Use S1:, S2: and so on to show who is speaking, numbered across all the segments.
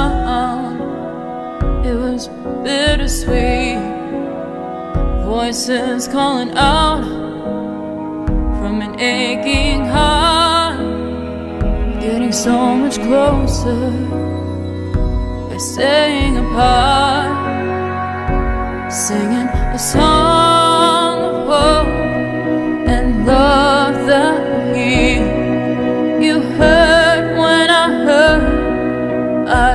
S1: sound. It was bittersweet. Voices calling out from an aching heart, getting so much closer by staying apart, singing a song of hope and love that will heal. You heard when I heard, I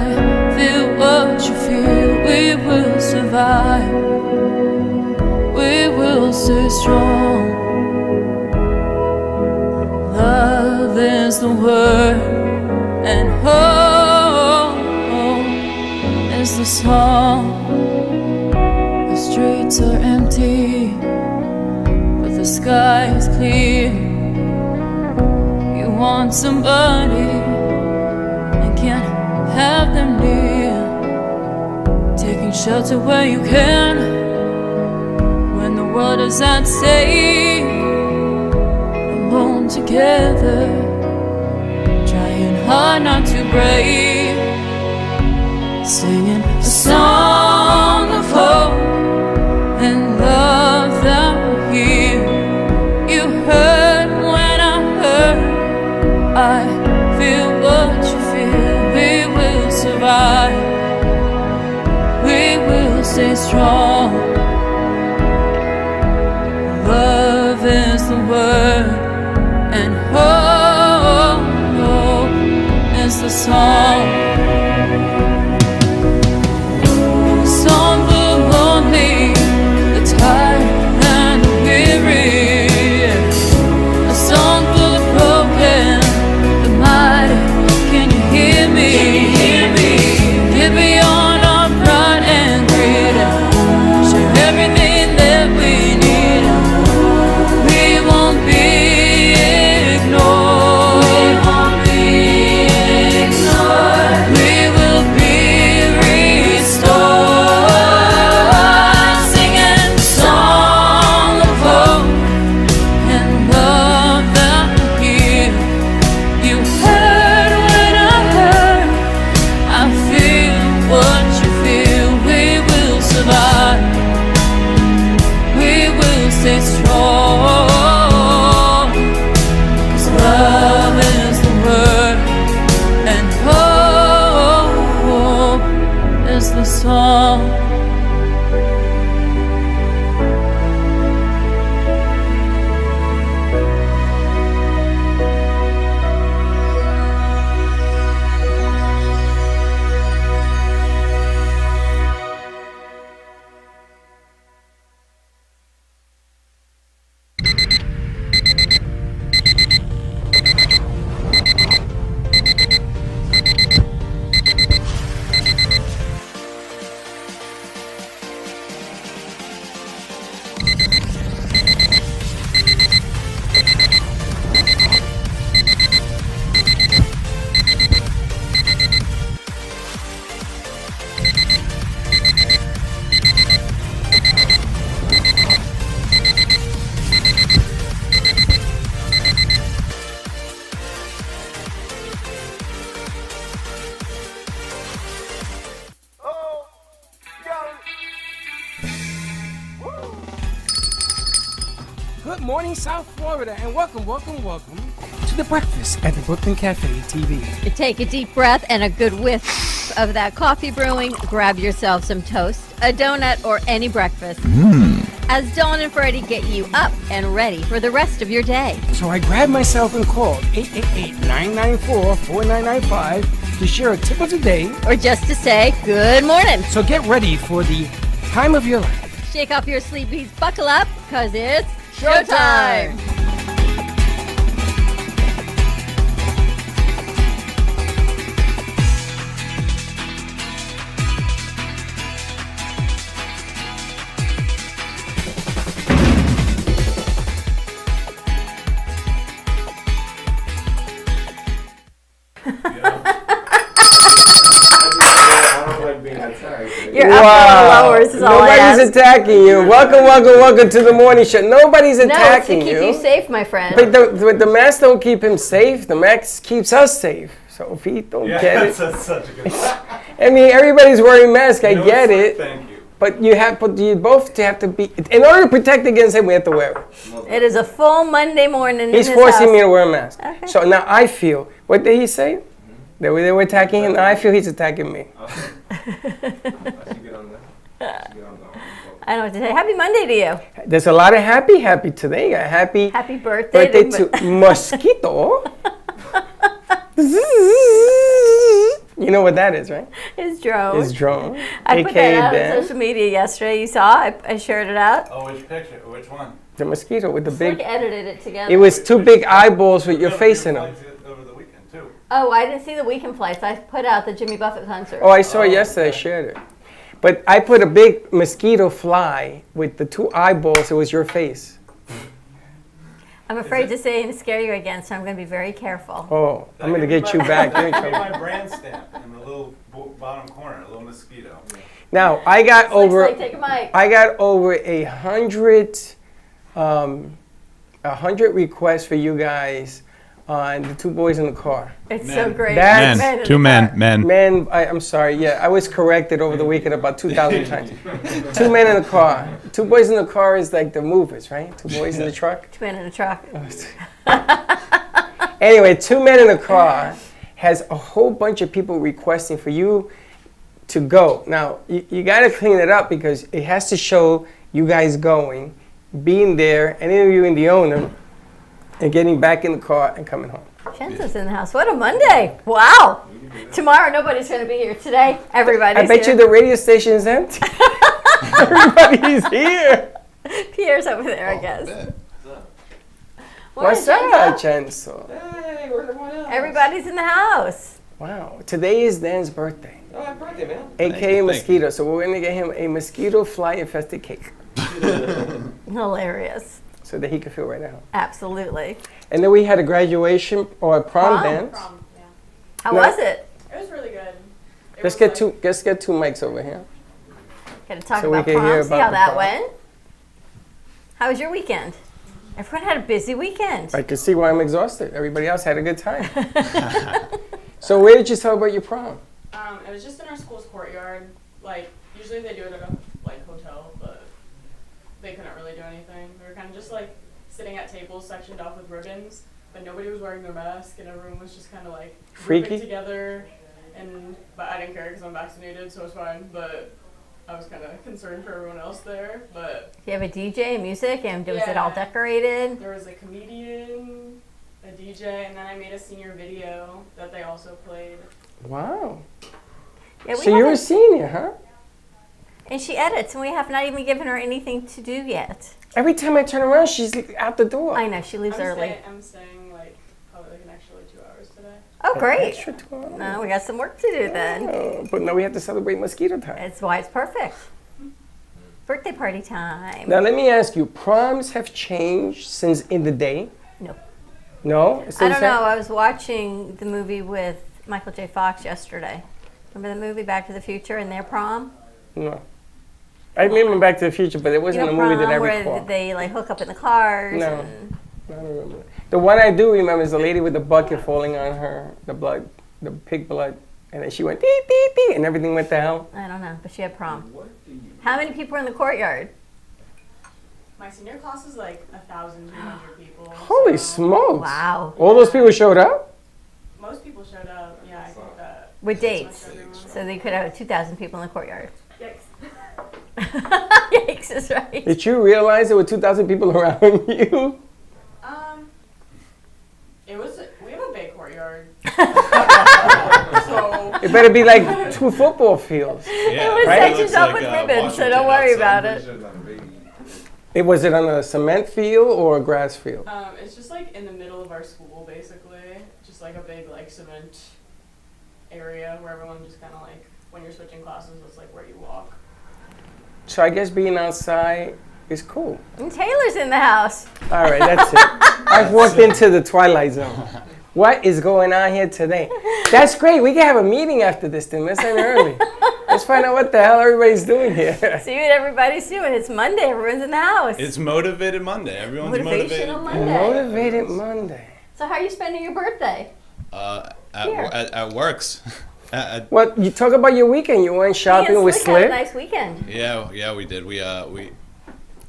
S1: feel what you feel. We will survive, we will stay strong. Love is the word, and hope is the song. The streets are empty, but the sky is clear. You want somebody and can't have them near, taking shelter where you can when the world is at stake. Alone together, trying hard not to break, singing a song of hope and love that will heal. You heard when I heard, I feel what you feel. We will survive, we will stay strong. Love is the word, and hope is the song. A song for the lonely, the tired and the weary. A song for the broken, the mighty. Can you hear me? Get beyond our pride and greed, share everything that we need. We won't be ignored. We will be restored. Singing a song of hope and love that will heal. You heard when I heard, I feel what you feel. We will survive, we will stay strong, 'cause love is the word, and hope is the song.
S2: Good morning, South Florida, and welcome to the breakfast at the Brooklyn Cafe TV.
S3: Take a deep breath and a good whiff of that coffee brewing. Grab yourself some toast, a donut, or any breakfast. As Dawn and Freddie get you up and ready for the rest of your day.
S2: So I grabbed myself and called 888-994-4995 to share a tip of the day,
S3: Or just to say good morning.
S2: so get ready for the time of your life.
S3: Shake off your sleepies, buckle up, because it's showtime. Your upper lowers is all I ask.
S4: Nobody's attacking you. Welcome to the morning show. Nobody's attacking
S3: No, it's to keep you safe, my friend.
S4: But the masks don't keep him safe. The mask keeps us safe. So if he don't get it.
S5: That's such a good one.
S4: I mean, everybody's wearing masks. I
S5: No,
S4: get
S5: it's-
S4: it.
S5: Thank you.
S4: But you both have to be, in order to protect against it, we have to wear it.
S3: It is a full Monday morning
S4: He's
S3: in his
S4: forcing
S3: house.
S4: me to wear a mask.
S3: Okay.
S4: So now I feel, what did he say? They were attacking him? Now I feel he's attacking me.
S5: I should get on that.
S3: I don't know what to say. Happy Monday to you.
S4: There's a lot of happy today. Happy
S3: Happy birthday,
S4: birthday to Mosquito. You know what that is, right?
S3: his drone.
S4: His drone.
S3: I put that out
S4: Dan.
S3: on social media yesterday. You saw? I shared it out.
S5: Oh, which picture? Which one?
S4: The mosquito with the
S3: Like
S4: big.
S3: edited it together.
S4: It was two big eyeballs with your face in them.
S5: Over the weekend too.
S3: Oh, I didn't see the weekend flights. I put out the Jimmy Buffett concert.
S4: Oh, I saw it yesterday. I shared it. But I put a big mosquito fly with the two eyeballs. It was your face.
S3: I'm afraid to say and scare you again, so I'm going to be very careful.
S4: Oh, I'm gonna get you back. You're in
S5: Give me
S4: trouble.
S5: my brand stamp in the little bottom corner, a little mosquito.
S4: Now I got
S3: Looks
S4: over.
S3: like take a mic.
S4: I got over 100 requests for you guys on the two boys in the car.
S3: It's
S5: Men.
S3: so great.
S4: That's-
S3: Men in
S6: Two
S3: the
S6: men,
S3: car.
S6: men.
S4: Men, I'm sorry. Yeah, I was corrected over the weekend about 2,000 times. Two men in the car. Two boys in the car is like the movers, right? Two boys in the truck.
S3: Two men in a truck.
S4: Anyway, two men in the car has a whole bunch of people requesting for you to go. Now, you got to clean it up because it has to show you guys going, being there, and interviewing the owner, and getting back in the car and coming home.
S3: Shenzo's in the house. What a Monday. Wow. Tomorrow, nobody's going to be here. Today, everybody's
S4: I bet
S3: here.
S4: you the radio station is empty. Everybody's here.
S3: Pierre's over there, I guess.
S4: What's
S3: Morning,
S4: up,
S3: Shenzo.
S4: Chenzo?
S3: Everybody's in the house.
S4: Wow. Today is Dan's birthday,
S5: Oh, happy birthday, man.
S4: aka
S6: you, thank
S4: mosquito. So we're gonna get him a mosquito fly infested cake
S3: Hilarious.
S4: so that he can feel right at home.
S3: Absolutely.
S4: And then we had a graduation or a prom dance.
S3: How
S4: No.
S3: was it?
S7: It was really good.
S4: Let's get two mics over here.
S3: Got to talk
S4: So we
S3: about
S4: can hear
S3: prom, see
S4: about
S3: how
S4: the
S3: that
S4: prom.
S3: went. How was your weekend? Everyone had a busy weekend.
S4: I can see why I'm exhausted. Everybody else had a good time. So where did you celebrate your prom?
S7: It was just in our school's courtyard. Like, usually they do it at a hotel, but they couldn't really do anything. We were kind of just like sitting at tables sectioned off with ribbons, but nobody was wearing their mask, and everyone was just kind of like
S4: Freaky?
S7: grouping together. But I didn't care because I'm vaccinated, so it's fine. But I was kind of concerned for everyone else there. But
S3: Do you have a DJ and music, and was it
S7: Yeah.
S3: all decorated?
S7: there was a comedian, a DJ, and then I made a senior video that they also played.
S4: Wow.
S3: Yeah, we
S4: So you're a
S3: haven't-
S4: senior, huh?
S3: and she edits, and we have not even given her anything to do yet.
S4: Every time I turn around, she's out the door.
S3: I know, she leaves early.
S7: I'm staying like probably like an extra 2 hours today.
S3: Oh, great.
S4: Extra 2 hours.
S3: No, we got some work to do then.
S4: Oh, but now we have to celebrate mosquito time.
S3: That's why it's perfect. Birthday party time.
S4: Now let me ask you, proms have changed since in the day?
S3: No.
S4: No? It's still
S3: I
S4: the
S3: don't
S4: same?
S3: know. I was watching the movie with Michael J. Fox yesterday. Remember the movie Back to the Future and their prom?
S4: No. I remember Back to the Future, but it wasn't a movie that I
S3: where
S4: recall.
S3: they like hook up in the cars.
S4: No.
S3: And
S4: I don't remember. The one I do remember is the lady with the bucket falling on her, the blood, the pig blood, and then she went dee dee dee, and everything went to hell.
S3: I don't know, but she had prom. How many people were in the courtyard?
S7: My senior class is like 1,200 people.
S4: Holy
S7: so
S4: smokes!
S3: Wow.
S4: All those people showed up.
S7: Most people showed up. Yeah, I think that.
S3: With dates.
S7: everyone.
S3: So they could have 2,000 people in the courtyard.
S7: Yikes.
S3: Yikes is right.
S4: Did you realize there were 2,000 people around you?
S7: It was. We have a big courtyard. So
S4: It better be like 2 football fields.
S6: Yeah,
S3: It was
S4: Right?
S3: sectioned up with ribbons, so don't worry about it.
S4: Was it on a cement field or a grass field?
S7: it's just like in the middle of our school, basically. Just like a big like cement area where everyone just kind of like when you're switching classes, it's like where you walk.
S4: So I guess being outside is cool.
S3: And Taylor's in the house.
S4: All right, that's it. I've walked into the twilight zone. What is going on here today? That's great. We can have a meeting after this thing. Let's end early. Let's find out what the hell everybody's doing here.
S3: See what everybody's doing. It's Monday. Everyone's in the house.
S6: It's Motivated Monday. Everyone's motivated.
S3: Motivational Monday.
S4: Motivated Monday.
S3: So how are you spending your birthday?
S6: At works.
S4: Well, you talk about your weekend. You went shopping with
S3: Slick had a
S4: Slick.
S3: nice weekend.
S6: Yeah, we did. We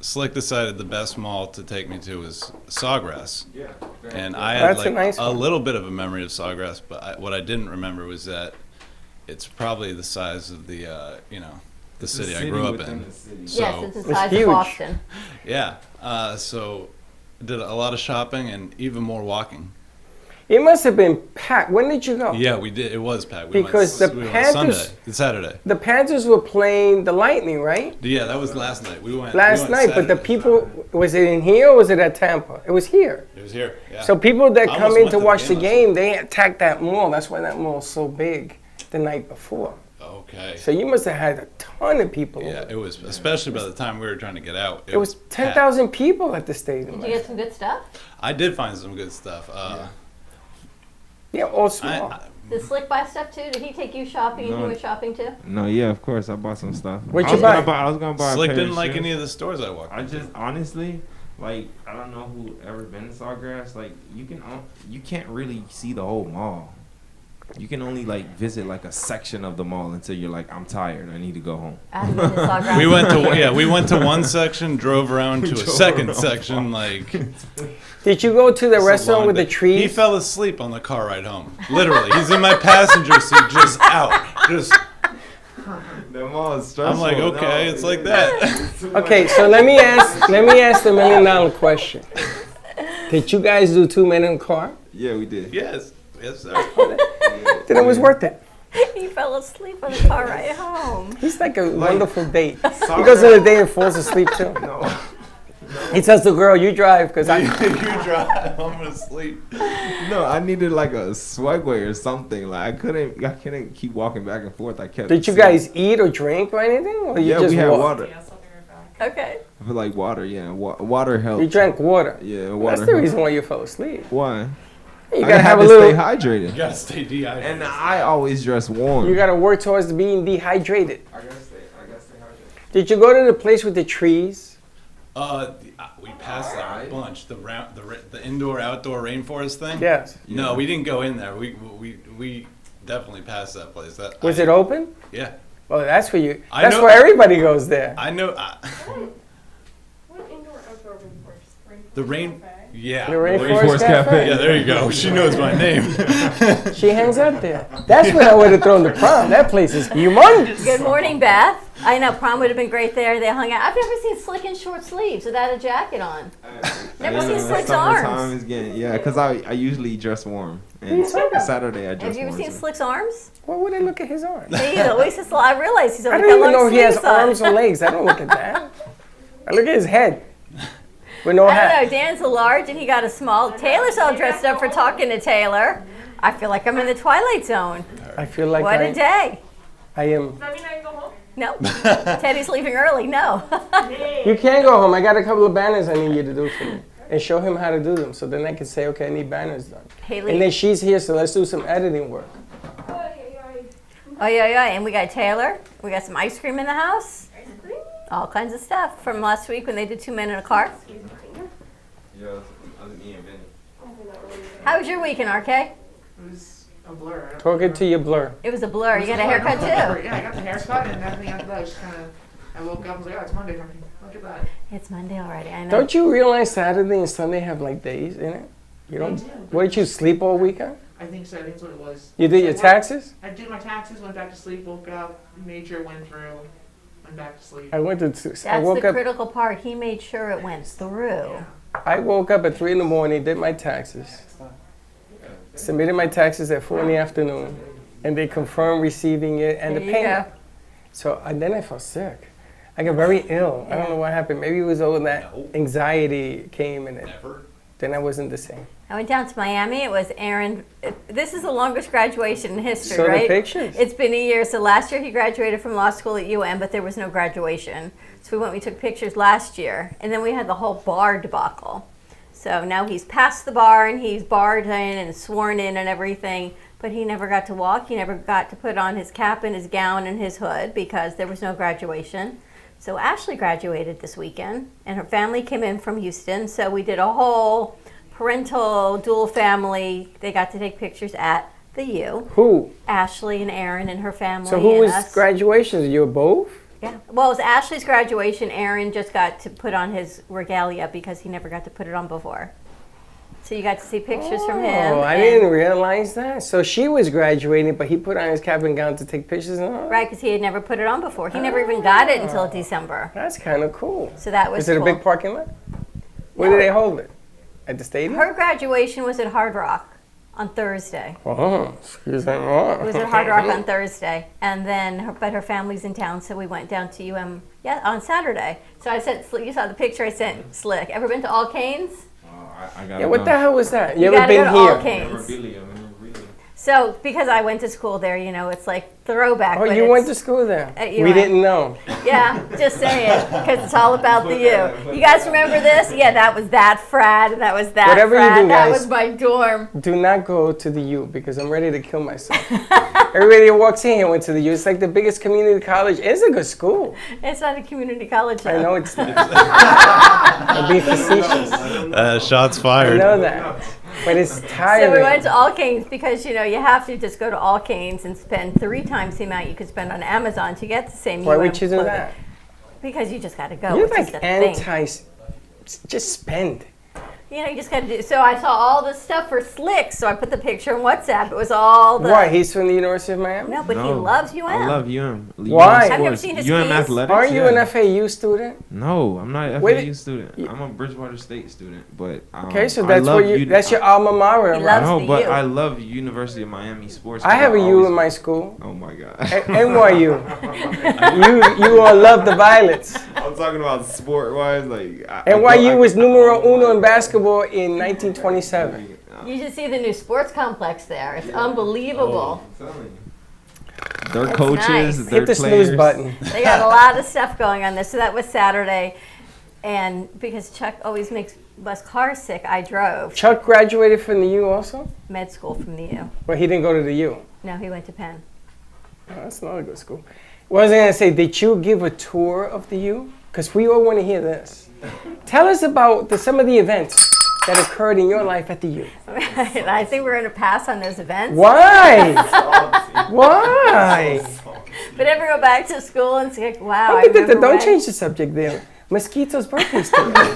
S6: Slick decided the best mall to take me to was Sawgrass. Yeah. And I had
S4: That's a
S6: like
S4: nice
S6: a
S4: one.
S6: little bit of a memory of Sawgrass, but what I didn't remember was that it's probably the size of the the city I grew up in. So
S3: Yes, it's the size
S4: huge.
S3: of Boston.
S6: yeah, so did a lot of shopping and even more walking.
S4: It must have been packed. When did you go?
S6: Yeah, we did. It was packed. We
S4: Because
S6: went,
S4: the
S6: we went
S4: Panthers-
S6: Saturday.
S4: The Panthers were playing the Lightning, right?
S6: Yeah, that was last night. We went
S4: Last night, but the
S6: Saturday.
S4: people, was it in here or was it at Tampa? It was here.
S6: It was here. Yeah.
S4: So people that
S6: I
S4: come
S6: almost
S4: in
S6: went
S4: to
S6: to the
S4: watch the
S6: game
S4: game, they attacked that mall. That's why that mall's so big the night before.
S6: Okay.
S4: So you must have had a ton of people.
S6: Yeah,
S4: over.
S6: it was, especially by the time we were trying to get out.
S4: It was
S6: packed.
S4: 10,000 people at the stadium.
S3: Did you get some good stuff?
S6: I did find some good stuff.
S4: Yeah, all small.
S3: Did Slick buy stuff too? Did he take you shopping and
S8: No.
S3: you went shopping too?
S8: No, yeah, of course. I bought some stuff.
S4: What'd
S8: I
S4: you
S8: was gonna
S4: buy?
S8: I was gonna buy. a
S6: Slick
S8: pair
S6: didn't
S8: of
S6: like
S8: shoes.
S6: any of the stores I walked
S8: I
S6: into.
S8: just honestly, like, I don't know who ever been to Sawgrass. Like, you can't really see the whole mall. You can only like visit like a section of the mall until you're like, I'm tired. I need to go home.
S3: I haven't been to Sawgrass.
S6: We went to one section, drove around to a
S8: Drove
S6: second
S8: around.
S6: section, like
S4: Did you go to the
S6: it's a
S4: restaurant
S6: long
S4: with the
S6: day.
S4: trees?
S6: He fell asleep on the car ride home. Literally, he's in my passenger seat, just out, just.
S8: The mall is stressful.
S6: I'm like, okay, it's like that.
S4: Okay, so let me ask the $1 million question. Did you guys do 2 men in a car?
S8: Yeah, we did.
S6: yes, sir.
S4: Then it was worth it.
S3: He fell asleep on the car ride home.
S4: He's like a wonderful date. He goes on a date and falls asleep too.
S8: No.
S4: He tells the girl, "You drive," because I.
S6: You drive, I'm gonna sleep.
S8: No, I needed like a Swagway or something. Like I couldn't keep walking back and forth. I kept.
S4: Did you guys eat or drink or anything? Or you
S8: Yeah,
S4: just
S8: we had
S4: walked?
S8: water.
S7: Yeah, something right back.
S3: Okay.
S8: I feel like water. Yeah, water helps.
S4: You drank water.
S8: Yeah, water.
S4: That's the
S8: helps.
S4: reason why you fell asleep.
S8: Why?
S4: You
S8: I
S4: gotta have a
S8: to
S4: little.
S8: stay hydrated.
S6: You gotta stay dehydrated.
S8: And I always dress warm.
S4: You gotta work towards being dehydrated.
S8: I gotta stay hydrated.
S4: Did you go to the place with the trees?
S6: We passed that a bunch. The indoor outdoor rainforest thing.
S4: Yes.
S6: No, we didn't go in there. We definitely passed that place. That
S4: Was it open?
S6: Yeah,
S4: Well, that's where you.
S6: I
S4: That's
S6: know-
S4: where everybody goes there.
S6: I know.
S7: What indoor outdoor rainforest?
S6: The rain. Yeah.
S4: The Rainforest
S8: Rainforest
S4: Cafe.
S8: Cafe.
S6: Yeah, there you go. She knows my name.
S4: She hangs out there. That's where I would have thrown the prom. That place is humongous.
S3: Good morning, Beth. I know prom would have been great there. They hung out. I've never seen Slick in short sleeves without a jacket on. Never seen Slick's
S8: Summertime
S3: arms.
S8: is getting, yeah, because I usually dress warm. And
S4: you talking about?
S8: Saturday I dress
S3: Have you ever
S8: warm.
S3: seen
S8: so-
S3: Slick's arms?
S4: What would I look at his arms?
S3: He always has. I realize he's
S4: I
S3: always
S4: don't
S3: got
S4: even
S3: long
S4: know if he has
S3: sleeves on.
S4: arms or legs. I don't look at that. I look at his head with no
S3: I don't
S4: hat.
S3: know. Dan's a large and he got a small. Taylor's all dressed up for talking to Taylor. I feel like I'm in the Twilight Zone.
S4: I feel like
S3: What a day.
S4: I am.
S7: Does that mean I can go home?
S3: No. Teddy's leaving early. No.
S4: You can't go home. I got a couple of banners I need you to do for me. And show him how to do them. So then I can say, okay, I need banners done.
S3: Haley.
S4: And then she's here, so let's do some editing work.
S3: Oh, yeah. And we got Taylor. We got some ice cream in the house. All kinds of stuff from last week when they did 2 men in a car.
S8: Yeah, I was me and Benny.
S3: How was your weekend, RK?
S9: It was a blur.
S4: Talking to your blur.
S3: It was a blur. You got a haircut too.
S9: Yeah, I got the haircut and everything after that. Just kind of, I woke up and was like, oh, it's Monday for me. Look at that.
S3: It's Monday already. I know.
S4: Don't you realize Saturday and Sunday have like days in it? You don't.
S9: I do.
S4: What did you sleep all weekend?
S9: I think so. I think that's what it was.
S4: You did your
S9: So
S4: taxes?
S9: I did my taxes, went back to sleep, woke up, made sure it went through, went back to sleep.
S4: I went to. I
S3: That's
S4: woke
S3: the
S4: up.
S3: critical part. He made sure it went through.
S9: Yeah.
S4: I woke up at 3 in the morning, did my taxes, submitted my taxes at 4 in the afternoon, and they confirmed receiving it and
S3: There
S4: the
S3: you
S4: payment.
S3: go.
S4: So and then I felt sick. I got very ill. I don't know what happened. Maybe it was all that
S6: No.
S4: anxiety came in it.
S6: Never.
S4: Then I wasn't the same.
S3: I went down to Miami. It was Aaron. This is the longest graduation in history,
S4: So the
S3: right?
S4: pictures.
S3: It's been a year. So last year he graduated from law school at UM, but there was no graduation. So we took pictures last year, and then we had the whole bar debacle. So now he's passed the bar and he's barred in and sworn in and everything, but he never got to walk. He never got to put on his cap and his gown and his hood because there was no graduation. So Ashley graduated this weekend, and her family came in from Houston. So we did a whole parental dual family. They got to take pictures at the U.
S4: Who?
S3: Ashley and Aaron and her family.
S4: So who
S3: and
S4: was
S3: us.
S4: graduations? You were both?
S3: Yeah. Well, it was Ashley's graduation. Aaron just got to put on his regalia because he never got to put it on before. So you got to see pictures from him.
S4: Oh, I
S3: and-
S4: didn't realize that. So she was graduating, but he put on his cap and gown to take pictures and all?
S3: Right, because he had never put it on before. He never even got it until December.
S4: That's kind of cool.
S3: So that was
S4: Is it
S3: cool.
S4: a big parking lot? Where
S3: No.
S4: did they hold it? At the stadium?
S3: Her graduation was at Hard Rock on Thursday.
S4: Oh, excuse me.
S3: It was at Hard Rock on Thursday, and then but her family's in town, so we went down to UM. Yeah, on Saturday. So I sent. You saw the picture I sent Slick. Ever been to All Canes?
S8: I got
S4: Yeah, what the hell was that? You ever
S3: gotta
S4: been
S3: go to All
S4: here?
S3: Canes.
S8: Memorabilia.
S3: So because I went to school there, you know, it's like throwback.
S4: Oh,
S3: but
S4: you
S3: it's-
S4: went to school there?
S3: at
S4: We
S3: UM.
S4: didn't know.
S3: Yeah, just saying, because it's all about the U. You guys remember this? Yeah, that was that frat, and that was that
S4: Whatever you
S3: frat.
S4: do,
S3: That
S4: guys.
S3: was my dorm.
S4: Do not go to the U because I'm ready to kill myself. Everybody that walks in here went to the U. It's like the biggest community college. It's a good school.
S3: It's not a community college, though.
S4: I know it's not. I'm being facetious.
S6: Shots
S4: I
S6: fired.
S4: know that. But it's tiring.
S3: So we went to All Canes because, you know, you have to just go to All Canes and spend 3 times the amount you could spend on Amazon to get the same
S4: Why
S3: UM
S4: would you do
S3: clothing.
S4: that?
S3: Because you just got to go.
S4: You're
S3: It's just
S4: like
S3: a thing.
S4: just spend.
S3: You know, you just got to do. So I saw all the stuff for Slick, so I put the picture on WhatsApp. It was all the.
S4: Why? He's from the University of Miami?
S3: No, but he loves UM.
S8: I love UM.
S4: Why?
S3: Have you ever
S8: Sports.
S3: seen his
S8: UM
S3: fees?
S8: athletics.
S4: Aren't you
S8: yeah.
S4: an FAU student?
S8: No, I'm not an
S4: Wait,
S8: FAU student. I'm a Bridgewater State student, but
S4: Okay, so
S8: I
S4: that's
S8: love
S4: what that's your alma mater,
S3: He
S4: right?
S3: loves
S8: No,
S3: the
S8: but
S3: U.
S8: I love University of Miami sports.
S4: I have a
S8: because
S4: U
S8: always-
S4: in my school.
S8: Oh my god.
S4: NYU. you all love the Violets.
S8: I'm talking about sport wise, like.
S4: NYU was numero uno in basketball in 1927.
S3: You should see the new sports complex there. It's unbelievable.
S8: Their
S3: It's
S8: coaches,
S3: nice.
S8: their
S4: Hit the
S8: players.
S4: snooze button.
S3: They got a lot of stuff going on there. So that was Saturday. And because Chuck always makes us car sick, I drove
S4: Chuck graduated from the U also?
S3: med school from the U.
S4: But he didn't go to the U.
S3: No, he went to Penn.
S4: Oh, that's not a good school. What was I going to say? Did you give a tour of the U? Because we all want to hear this. Tell us about some of the events that occurred in your life at the U.
S3: And I think we're going to pass on those events.
S4: Why? Why?
S3: But ever go back to school and say, wow, I remember
S4: Don't
S3: when-
S4: change the subject there. Mosquito's birthday's today.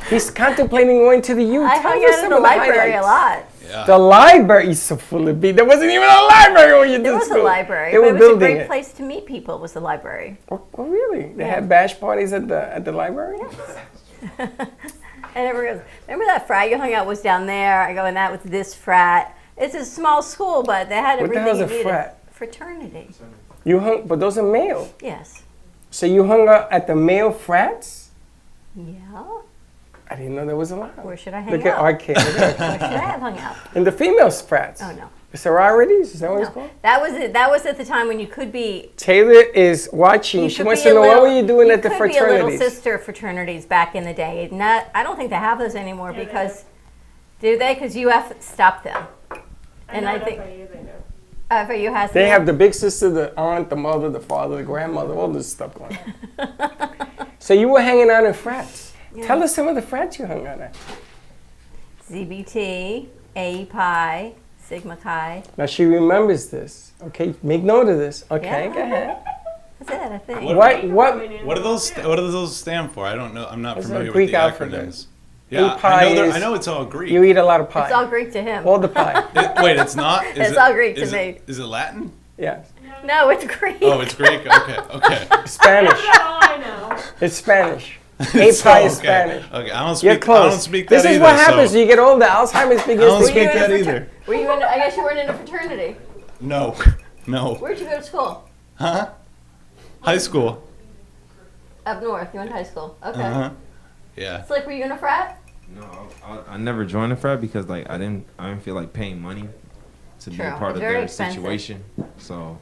S4: He's contemplating going to the U.
S3: I
S4: Tell
S3: hung
S4: us
S3: out in
S4: some
S3: the
S4: of the
S3: library a
S4: highlights.
S3: lot.
S6: Yeah.
S4: The library is so full of beat. There wasn't even a library when you
S3: There
S4: did
S3: was
S4: school.
S3: a library,
S4: They
S3: but
S4: were
S3: it was a
S4: building
S3: great
S4: it.
S3: place to meet people, was the library.
S4: Oh, really? They
S3: Yeah.
S4: had bash parties at the library?
S3: And everyone goes, remember that frat you hung out was down there? I go, and that was this frat. It's a small school, but they had
S4: What the
S3: everything
S4: hell's
S3: you
S4: a
S3: needed.
S4: frat?
S3: Fraternity.
S4: You hung, but those are male.
S3: Yes.
S4: So you hung out at the male frats?
S3: Yeah.
S4: I didn't know there was a lot.
S3: Where should I hang
S4: Look
S3: out?
S4: at arcade. Look at
S3: Where should I have hung out?
S4: And the female frats.
S3: Oh no.
S4: The sororities? Is that what it's
S3: No.
S4: called?
S3: That was it. That was at the time when you could be.
S4: Taylor is watching.
S3: You
S4: She
S3: could
S4: wants
S3: be
S4: to
S3: a
S4: know what
S3: little-
S4: were you doing at the
S3: could be a little
S4: fraternities?
S3: sister fraternities back in the day. Not, I don't think they have those anymore because, do they? Because UF stopped them. And I think FAU has.
S4: They
S3: them.
S4: have the big sister, the aunt, the mother, the father, the grandmother, all this stuff going on. So you were hanging out in frats. Tell us some of the frats you hung out at.
S3: ZBT, A Pi, Sigma Chi.
S4: Now she remembers this. Okay, make note of this. Okay,
S3: Yeah.
S4: go ahead.
S3: That's it, I think.
S6: What do those stand for? I don't know. I'm not
S4: It's a
S6: familiar
S4: Greek
S6: with the
S4: alphabet.
S6: acronyms. Yeah,
S4: pie
S6: I know it's all Greek.
S4: You eat a lot of pie.
S3: It's all Greek to him.
S4: All the pie.
S6: Wait, it's not.
S3: It's all Greek to me.
S6: Is it Latin?
S4: Yes.
S3: No, it's Greek.
S6: Oh, it's Greek. Okay, okay.
S4: Spanish.
S7: That's all I know.
S4: It's Spanish. A
S6: So,
S4: pie is
S6: okay.
S4: Spanish.
S6: Okay, I don't
S4: You're
S6: speak.
S4: close.
S6: I don't speak that
S4: This is
S6: either.
S4: what happens.
S6: So
S4: You get older. Alzheimer's
S6: I
S4: begins
S6: don't
S4: to
S6: speak
S4: kick
S6: that
S4: in.
S6: either.
S3: Were you in, I guess you weren't in a fraternity.
S6: No, no.
S3: Where'd you go to school?
S6: Huh? High school.
S3: Up north. You went to high school. Okay.
S6: Uh huh. Yeah.
S3: Slick, were you in a frat?
S8: No, I never joined a frat because like I didn't feel like paying money to be
S3: True.
S8: a part
S3: It's
S8: of
S3: very
S8: their
S3: expensive.
S8: situation. So,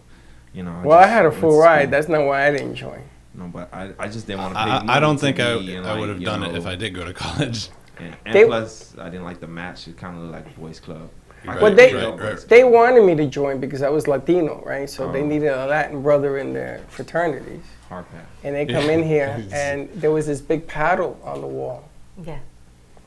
S8: you know.
S4: Well, I
S8: just
S4: had a
S8: went
S4: full
S8: to
S4: ride.
S8: school.
S4: That's not why I didn't join.
S8: No, but I just didn't want to pay money.
S6: I don't
S8: to
S6: think I
S8: be in,
S6: would have
S8: you
S6: done it
S8: know,
S6: if I did go to college.
S8: And
S4: They-
S8: plus, I didn't like the match. It kind of looked like a boys' club.
S6: Right,
S4: Well, they
S6: right.
S4: they wanted me to join because I was Latino, right? So they
S8: Oh.
S4: needed a Latin brother in their fraternities.
S8: Hard pass.
S4: And they come in here, and there was this big paddle on the wall.
S3: Yeah.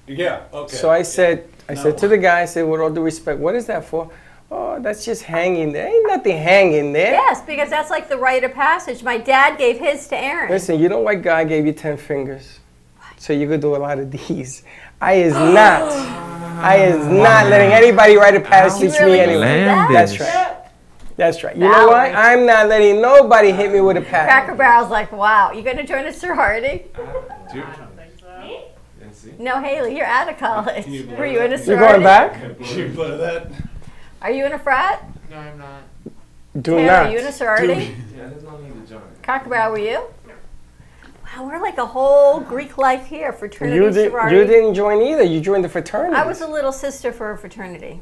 S6: Yeah. Okay.
S4: So I said to the guy, I said, with all due respect, what is that for? Oh, that's just hanging there. Ain't nothing hanging there.
S3: Yes, because that's like the rite of passage. My dad gave his to Aaron.
S4: Listen, you know why God gave you 10 fingers? So you could do a lot of these. I is not letting anybody write a passage
S3: You really
S4: me anyway.
S3: believe that?
S4: That's right. That's right. You know why? I'm not letting nobody hit me with a paddle.
S3: Cracker Barrel's like, wow, you going to join a sorority?
S7: I don't think so.
S3: No, Haley, you're out of college. Were you in a sorority?
S4: You're going back?
S6: You put that?
S3: Are you in a frat?
S9: No, I'm not.
S4: Do
S3: Taylor,
S4: not.
S3: are you in a sorority?
S8: Yeah, there's no need to join.
S3: Cracker Barrel, were you? Wow, we're like a whole Greek life here, fraternity,
S4: You
S3: sorority.
S4: didn't join either. You joined the fraternity.
S3: I was a little sister for a fraternity.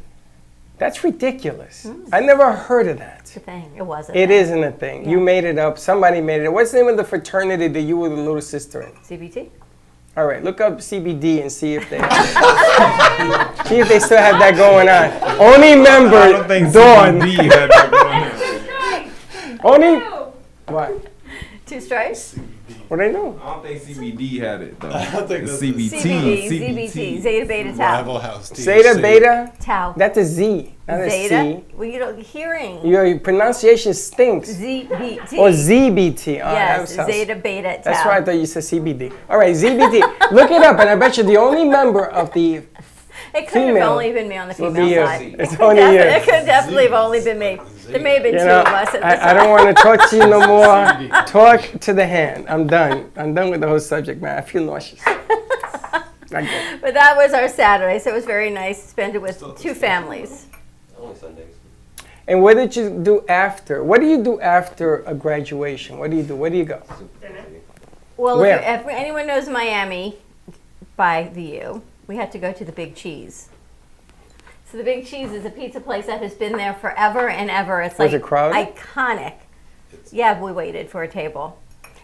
S4: That's ridiculous. I never heard of that.
S3: It's a thing. It wasn't.
S4: It isn't a thing. You made it up. Somebody made it up. What's the name of the fraternity that you were the little sister in?
S3: CBT?
S4: All right, look up CBD and see if they see if they still have that going on. Only member Dawn. Only what?
S3: Two stripes?
S4: What they do?
S8: I don't think CBD had it though.
S6: I don't think
S8: The
S6: that's
S8: CBT.
S3: ZBT, Zeta Beta Tau.
S6: Rival House team.
S4: Zeta, beta.
S3: Tau.
S4: That's a Z, not a
S3: Zeta?
S4: C.
S3: Well, you don't, hearing.
S4: Your pronunciation stinks.
S3: ZBT.
S4: Or ZBT. Oh,
S3: Yes,
S4: that sounds-
S3: Zeta Beta Tau.
S4: That's why I thought you said CBD. All right, ZBT. Look it up, and I bet you the only member of the
S3: It could have
S4: female
S3: only been me on the
S4: will
S3: female
S4: be you.
S3: side.
S4: It's only
S3: It
S4: you.
S3: could definitely have only been me. There may have been
S4: You
S3: two
S4: know,
S3: of us at the
S4: I don't want to talk to you no more. Talk to the hand. I'm done. I'm done with the whole subject, man. I feel nauseous. Okay.
S3: But that was our Saturday, so it was very nice to spend it with two families.
S10: Only Sundays.
S4: And what did you do after? What do you do after a graduation? What do you do? Where do you go?
S3: Well,
S4: Where?
S3: if anyone knows Miami by the U, we had to go to the Big Cheese. So the Big Cheese is a pizza place that has been there forever and ever. It's
S4: Was
S3: like
S4: it crowded?
S3: iconic. Yeah, we waited for a table.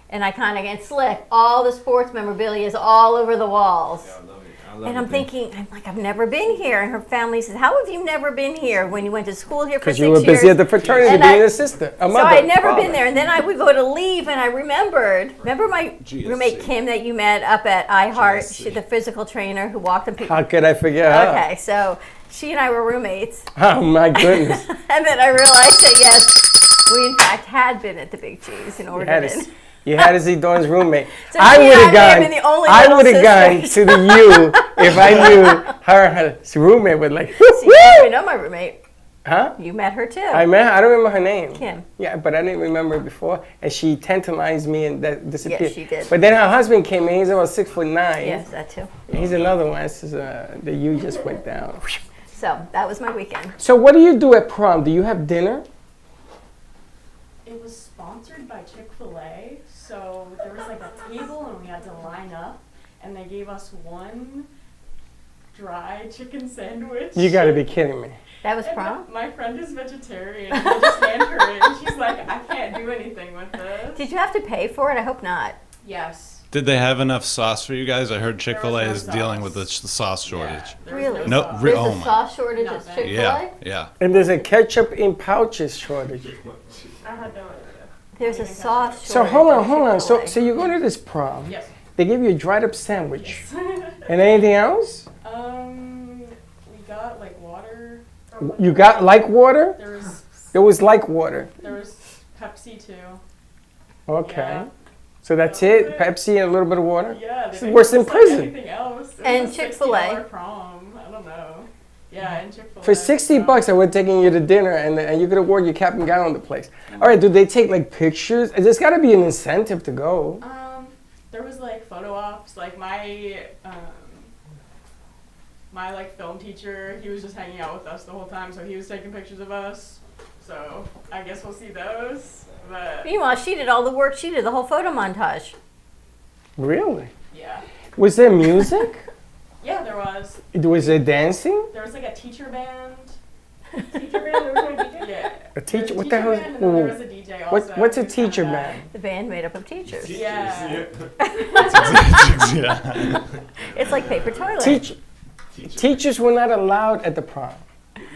S3: And iconic and slick. All the sports memorabilia is all over the walls.
S8: I love it. I love
S3: And
S8: it
S3: I'm
S8: there.
S3: thinking, I'm like, I've never been here. And her family says, how have you never been here when you went to school here for 6
S4: Because
S3: years?
S4: you were busy at the fraternity
S3: And
S4: being
S3: I-
S4: a sister, a
S3: So
S4: mother.
S3: I'd never
S4: father.
S3: been there, and then I would go to leave, and I remembered. Remember my roommate Kim that you met up at iHeart, she, the physical trainer who walked in people.
S4: How could I forget her?
S3: Okay, so she and I were roommates,
S4: Oh my goodness.
S3: and then I realized that yes, we in fact had been at the Big Cheese and
S4: You
S3: ordered
S4: had,
S3: in.
S4: to, you had to see Dawn's roommate.
S3: So
S4: I
S3: she and
S4: would
S3: I
S4: have
S3: may have
S4: gone.
S3: been the only
S4: I
S3: little
S4: would have gone
S3: sisters.
S4: to the U if I knew her roommate would like.
S3: So you know my roommate.
S4: Huh?
S3: You met her too.
S4: I don't remember her name.
S3: Kim.
S4: Yeah, but I didn't remember it before, and she tantalized me and that disappeared.
S3: Yes, she did.
S4: But then her husband came in. He's about 6'9".
S3: Yes, that too.
S4: He's another one. This is, the U just went down.
S3: So that was my weekend.
S4: So what do you do at prom? Do you have dinner?
S7: It was sponsored by Chick-fil-A, so there was like a table and we had to line up, and they gave us one dry chicken sandwich.
S4: You got to be kidding me.
S3: That was
S7: And
S3: prom?
S7: my friend is vegetarian. I just hand her it, and she's like, I can't do anything with this.
S3: Did you have to pay for it? I hope not.
S7: Yes.
S6: Did they have enough sauce for you guys? I heard Chick-fil-A
S7: no
S6: is dealing with
S7: sauce.
S6: the sauce shortage.
S7: There was
S3: Really?
S6: No,
S7: sauce.
S6: re-
S3: There's
S6: oh
S3: a
S6: my.
S3: sauce shortage at
S7: Nothing.
S3: Chick-fil-A?
S6: Yeah, yeah.
S4: And there's a ketchup in pouches shortage.
S7: I had no idea.
S3: There's a sauce
S4: So
S3: shortage.
S4: hold
S3: at
S4: on, hold on. So
S3: Chick-fil-A.
S4: you go to this prom.
S7: Yes.
S4: They give you a dried up sandwich. And anything else?
S7: We got like water.
S4: You got like water?
S7: There was
S4: It was like water.
S7: Pepsi too.
S4: Okay.
S7: Yeah.
S4: So that's it? Pepsi and a little bit of water?
S7: Yeah.
S4: It's
S7: They didn't
S4: worse
S7: give
S4: than
S7: us, like,
S4: prison.
S7: anything else. It
S3: And
S7: was a
S3: Chick-fil-A.
S7: $60 prom. I don't know. Yeah, and Chick-fil-A.
S4: For 60 bucks, I would have taken you to dinner and you could have worn your cap and gown on the place. All right, do they take like pictures? There's got to be an incentive to go.
S7: There was like photo ops. Like my like film teacher, he was just hanging out with us the whole time, so he was taking pictures of us. So I guess we'll see those. But
S3: Meanwhile, she did all the work. She did the whole photo montage.
S4: Really?
S7: yeah,
S4: Was there music?
S7: yeah, there was.
S4: Was there dancing?
S7: There was like a teacher band. Teacher band? There was no DJ? Yeah.
S4: A teacher?
S7: There was
S4: What the hell?
S7: teacher band, and then there was a DJ also.
S4: What's a
S7: who kinda-
S4: teacher band?
S3: The band made up of teachers.
S7: Yeah.
S6: Yeah.
S3: It's like paper toilet.
S4: Teachers were not allowed at the prom.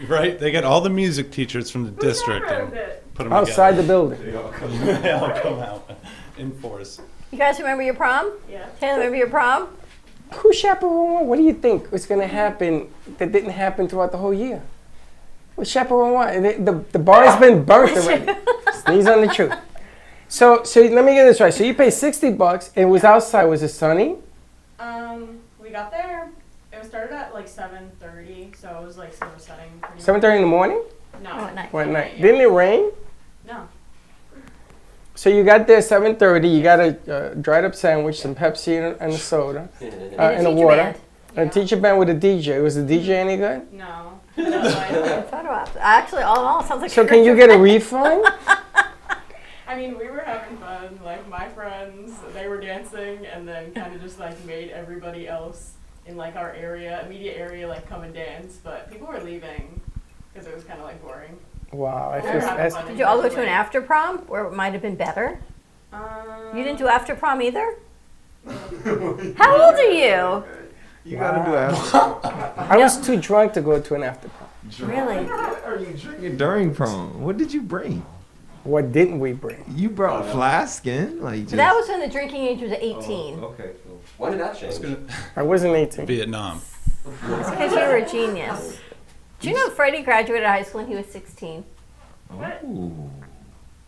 S6: Right? They get all the music teachers from the district and put them
S4: Outside the
S6: together.
S4: building.
S6: They all come out in force.
S3: You guys remember your prom?
S7: Yeah.
S3: Taylor, remember your prom?
S4: Who chaperoned? What do you think was going to happen that didn't happen throughout the whole year? Well, chaperone what? The bar has been burnt already. Sneeze on the truth. So let me get this right. So you pay $60. It was outside. Was it sunny?
S7: We got there. It was started at like 7:30, so it was like sun was setting.
S4: 7:30 in the morning?
S7: No.
S3: Oh, at night.
S4: Or at night?
S7: Yeah.
S4: Didn't it rain?
S7: No.
S4: So you got there 7:30. You got a dried up sandwich, some Pepsi and a soda, and a water.
S3: band.
S4: And a teacher band with a DJ. Was the DJ any good?
S7: No. Just like-
S3: Photo op. Actually, all in all, it sounds like.
S4: So
S3: a
S4: can you
S3: great
S4: get a
S3: event.
S4: refund?
S7: I mean, we were having fun. Like my friends, they were dancing, and then kind of just like made everybody else in like our area, immediate area, like come and dance. But people were leaving because it was kind of like boring.
S4: Wow, I
S7: We
S4: feel
S7: were having
S4: that's,
S7: fun
S3: Did you all go to an
S7: individually.
S3: after prom where it might have been better? You didn't do after prom either? How old are you?
S8: You gotta do that.
S4: I was too drunk to go to an after prom.
S3: Really?
S8: What are you drinking during prom? What did you bring?
S4: What didn't we bring?
S8: You brought flask in, like just.
S3: That was when the drinking age was 18.
S8: Okay, cool.
S10: When did that change?
S4: I wasn't 18.
S6: Vietnam.
S3: It's because you were a genius. Do you know Freddie graduated high school when he was 16?
S8: Ooh.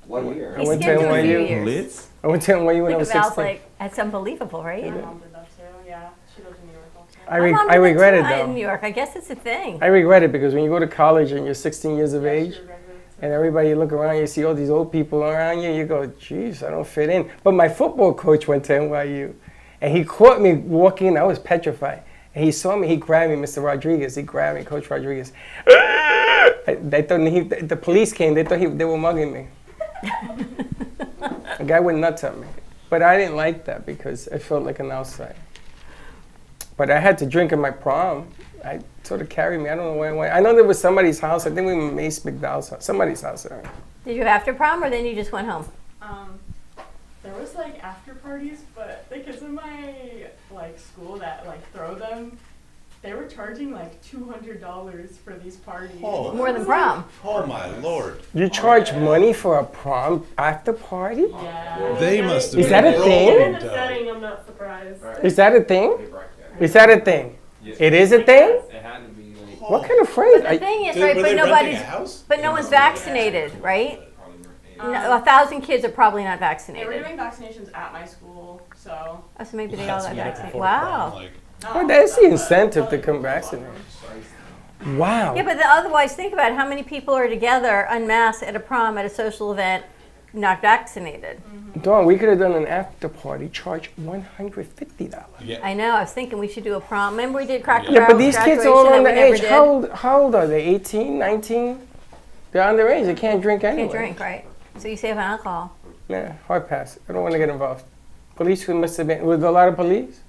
S10: What year?
S4: I
S3: He
S4: went
S3: skipped
S4: to
S3: a few
S4: NYU.
S3: years.
S8: Litz?
S4: I went to NYU when I
S3: Think
S4: was
S3: of Al's
S4: 16.
S3: like, that's unbelievable, right?
S7: My mom did that too. Yeah, she lives in New York also.
S3: My mom
S4: I
S3: did that
S4: regret
S3: too,
S4: it
S3: In New
S4: though.
S3: York, I guess it's a thing.
S4: I regret it because when you go to college and you're 16 years of
S7: Yeah,
S4: age,
S7: she graduated too.
S4: and everybody you look around, you see all these old people around you, you go, geez, I don't fit in. But my football coach went to NYU, and he caught me walking in. I was petrified. And he saw me, he grabbed me, Mr. Rodriguez. He grabbed me, Coach Rodriguez. They thought the police came, they thought they were mugging me. The guy went nuts at me. But I didn't like that because I felt like an outsider. But I had to drink at my prom. I sort of carried me. I don't know where I went. I know there was somebody's house. I think we were Mace McDowell's house. Somebody's house.
S3: Did you have after prom or then you just went home?
S7: There was like after parties, but the kids in my like school that like throw them, they were charging like $200 for these parties.
S6: Oh.
S3: More than prom.
S6: Oh my lord.
S4: You charge money for a prom after party?
S7: Yeah.
S6: They must have
S4: Is
S6: been
S4: that a thing?
S6: rolling
S7: In the
S6: dough.
S7: setting, I'm not surprised.
S4: Is that a thing? Is that a thing? It is a thing?
S8: It had to be like.
S4: What kind of phrase?
S3: The thing is,
S6: Did-
S3: right,
S6: were
S3: but
S6: they renting
S3: nobody's,
S6: a house?
S3: but no one's vaccinated, right? No, 1,000 kids are probably not
S7: They were
S3: vaccinated.
S7: doing vaccinations at my school, so.
S3: Oh, so maybe they all
S6: That's
S3: got
S6: me
S3: vaccinated.
S6: before prom,
S3: Wow.
S6: like,
S4: Well, that's the incentive to come vaccinated. Wow.
S3: Yeah, but otherwise, think about how many people are together, unmasked, at a prom, at a social event, not vaccinated.
S4: Dawn, we could have done an after party, charge $150.
S6: yeah.
S3: I know. I was thinking we should do a prom. Remember we did Cracker
S4: Yeah, but
S3: Barrel's
S4: these kids are
S3: graduation
S4: all
S3: that we never
S4: underage.
S3: did?
S4: How old are they? 18, 19? They're underage. They can't drink anyway.
S3: Can't drink, right? So you save on alcohol.
S4: Yeah, hard pass. I don't want to get involved. Police who must have been, with a lot of police?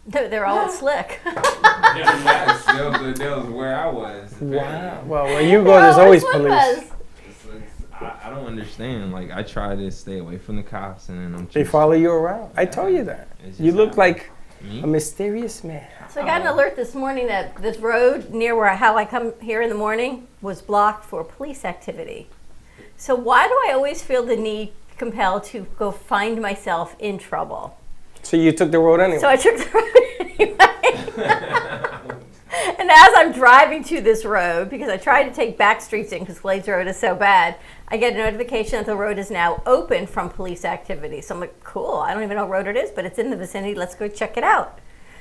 S3: They're all slick.
S8: Yes, that was where I was.
S4: Wow. Well, where you go, there's always police.
S8: I don't understand. Like, I try to stay away from the cops, and then I'm just.
S4: They follow you around. I told you that.
S8: It's
S4: You
S8: just
S4: look
S8: not-
S4: like
S8: Me?
S4: a mysterious man.
S3: So I got an alert this morning that this road near how I come here in the morning was blocked for police activity. So why do I always feel the need, compelled to go find myself in trouble?
S4: So you took the road anyway.
S3: So I took the road anyway. And as I'm driving to this road, because I tried to take back streets in because Glades Road is so bad, I get a notification that the road is now open from police activity. So I'm like, cool, I don't even know what road it is, but it's in the vicinity, let's go check it out.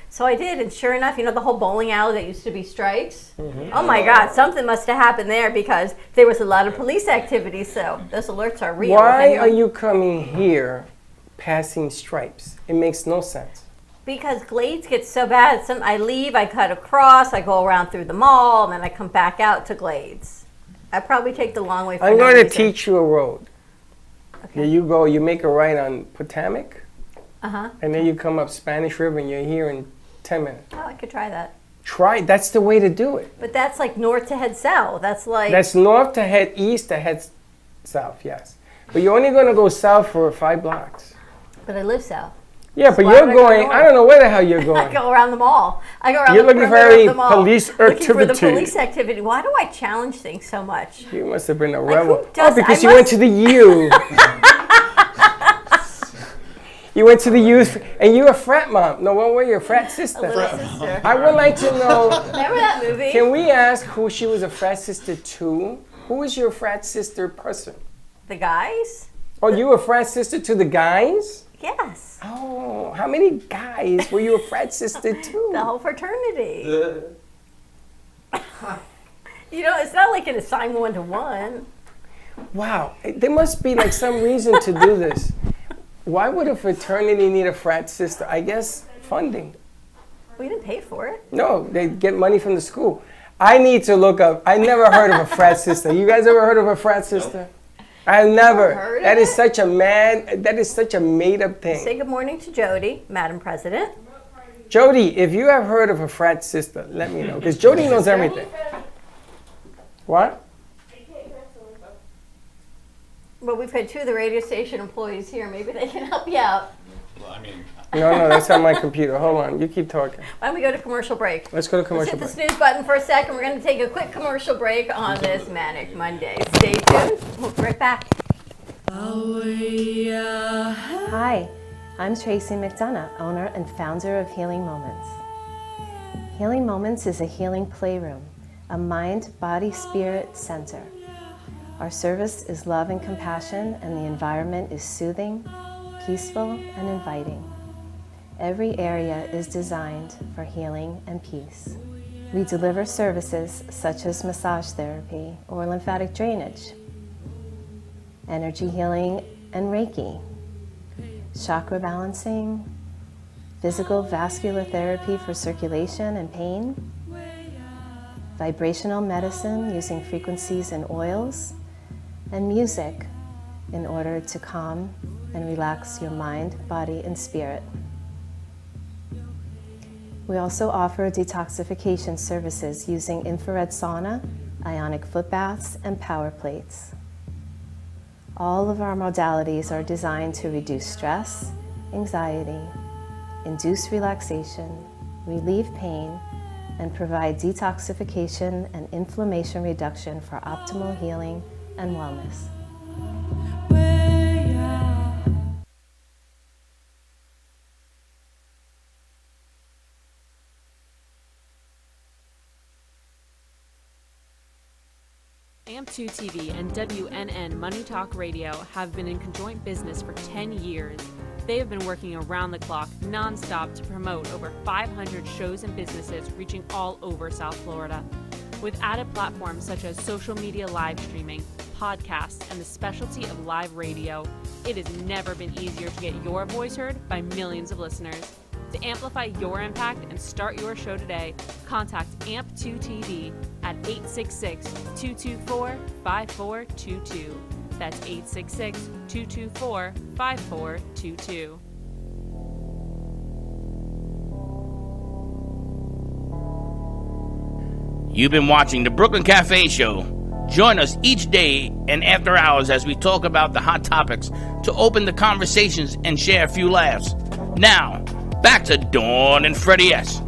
S3: So I did, and sure enough, you know the whole bowling alley that used to be Stripes? Oh my God, something must have happened there because there was a lot of police activity, so those alerts are real.
S4: Why are you coming here passing Stripes? It makes no sense.
S3: Because Glades gets so bad. I leave, I cut across, I go around through the mall, and then I come back out to Glades. I probably take the long way for
S4: I'm
S3: no
S4: going to
S3: reason.
S4: teach you a road.
S3: Okay.
S4: Here you go, you make a right on Potomac,
S3: Uh-huh.
S4: and then you come up Spanish River, and you're here in 10 minutes.
S3: Oh, I could try that.
S4: Try, that's the way to do it.
S3: But that's like north to head south. That's like,
S4: That's north to head east to head south, yes. But you're only going to go south for 5 blocks.
S3: but I live south.
S4: Yeah, but
S3: why
S4: you're
S3: would I go
S4: going,
S3: north?
S4: I don't know where the hell you're
S3: I
S4: going.
S3: go around the mall. I go around
S4: You're
S3: the
S4: looking for
S3: perimeter
S4: any
S3: of the mall.
S4: police
S3: Looking for the
S4: activity.
S3: police activity. Why do I challenge things so much?
S4: You must have been a
S3: Like,
S4: rebel.
S3: who does-
S4: Oh, because
S3: I
S4: you went
S3: must-
S4: to the U. You You went to the youth, and you're a frat mom. No, what were you? A frat sister.
S3: A little sister.
S4: I would like to know,
S3: Remember that movie?
S4: can we ask who she was a frat sister to? Who was your frat sister person?
S3: The guys?
S4: Oh, you were a frat sister to the guys?
S3: Yes.
S4: Oh, how many guys were you a frat sister to?
S3: The whole fraternity. It's not like an assigned 1-to-1.
S4: Wow, there must be like some reason to do this. Why would a fraternity need a frat sister? I guess funding.
S3: We didn't pay for it.
S4: No, they get money from the school. I need to look up. I never heard of a frat sister. You guys ever heard of a frat sister? I never.
S3: Heard of
S4: That is
S3: it?
S4: such a made-up thing.
S3: Say good morning to Jody, Madam President.
S4: Jody, if you have heard of a frat sister, let me know, because Jody knows everything. What?
S3: Well, we've had 2 of the radio station employees here. Maybe they can help you out.
S6: Well, I mean,
S4: No, that's on my computer. Hold on, you keep talking.
S3: Why don't we go to commercial break?
S4: Let's go to
S3: Let's
S4: commercial
S3: hit the
S4: break.
S3: snooze button for a second. We're going to take a quick commercial break on this Manic Monday. Stay tuned. We'll be right back.
S10: Hi, I'm Tracy McDonough, owner and founder of Healing Moments. Healing Moments is a healing playroom, a mind, body, spirit center. Our service is love and compassion, and the environment is soothing, peaceful, and inviting. Every area is designed for healing and peace. We deliver services such as massage therapy or lymphatic drainage, energy healing and Reiki, chakra balancing, physical vascular therapy for circulation and pain, vibrational medicine using frequencies and oils, and music in order to calm and relax your mind, body, and spirit. We also offer detoxification services using infrared sauna, ionic foot baths, and power plates. All of our modalities are designed to reduce stress, anxiety, induce relaxation, relieve pain, and provide detoxification and inflammation reduction for optimal healing and wellness.
S11: AMP2 TV and WNN Money Talk Radio have been in conjoint business for 10 years. They have been working around the clock, non-stop, to promote over 500 shows and businesses reaching all over South Florida. With added platforms such as social media live streaming, podcasts, and the specialty of live radio, it has never been easier to get your voice heard by millions of listeners. To amplify your impact and start your show today, contact AMP2 TV at 866-224-5422. That's 866-224-5422.
S12: You've been watching the Brooklyn Cafe Show. Join us each day and after hours as we talk about the hot topics to open the conversations and share a few laughs. Now, back to Dawn and Freddie S.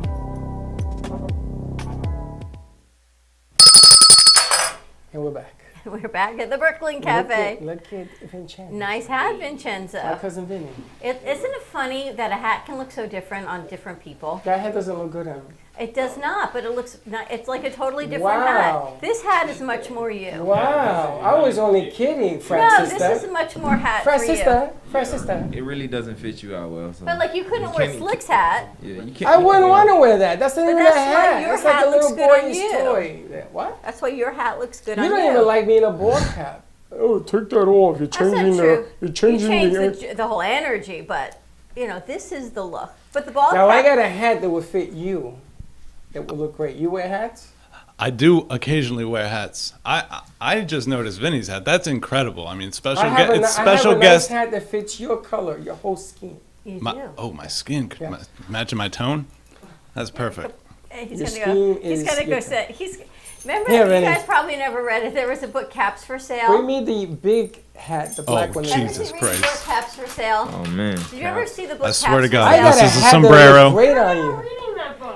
S4: And we're back.
S3: We're back at the Brooklyn Cafe.
S4: Look at Vincenzo.
S3: Nice hat, Vincenzo.
S4: My cousin Vinny.
S3: Isn't it funny that a hat can look so different on different people?
S4: That hat doesn't look good on me.
S3: It does not, but it's like a totally different
S4: Wow.
S3: hat. This hat is much more you.
S4: Wow, I was only kidding, Francis.
S3: No, this is much more hat
S4: Francis.
S3: for you.
S4: Francis.
S8: It really doesn't fit you out well. So.
S3: But like you couldn't
S8: You
S3: wear
S8: can't-
S3: Slick's hat.
S8: Yeah, you can't.
S4: I wouldn't want to wear that. That's not even a
S3: that's why
S4: hat.
S3: your
S4: That's
S3: hat
S4: like a
S3: looks
S4: little
S3: good on
S4: boy's
S3: you.
S4: toy. What?
S3: That's why your hat looks good
S4: You
S3: on
S4: don't
S3: you.
S4: even like me in a ball cap. Oh, take that off. You're
S3: That's not
S4: changing
S3: true.
S4: You're changing
S3: you
S4: the.
S3: changed the whole energy, but this is the look. But the ball
S4: Now
S3: cap.
S4: I got a hat that would fit you. That would look great. You wear hats?
S6: I do occasionally wear hats. I just noticed Vinny's hat. That's incredible. I mean, special
S4: I have a
S6: guest. Special
S4: nice
S6: guest.
S4: hat that fits your color, your whole skin.
S3: You
S6: My,
S3: do.
S6: oh, my skin.
S4: Yeah.
S6: Matching my tone. That's perfect.
S3: He's
S4: Your
S3: gonna
S4: scheme
S3: go. He's
S4: is
S3: gonna go
S4: your-
S3: set. Remember,
S4: Here,
S3: you
S4: Vinny.
S3: guys probably never read it. There was a book, Caps for Sale.
S4: Bring me the big hat, the black one.
S6: Jesus
S3: Ever see the book,
S6: Christ.
S3: Caps for Sale?
S8: Oh man.
S3: Did you ever see the book?
S6: I swear to
S3: Caps
S6: God,
S3: for
S4: I got
S6: this
S3: Sale?
S6: is a
S4: hat that
S6: sombrero.
S4: looks great on you.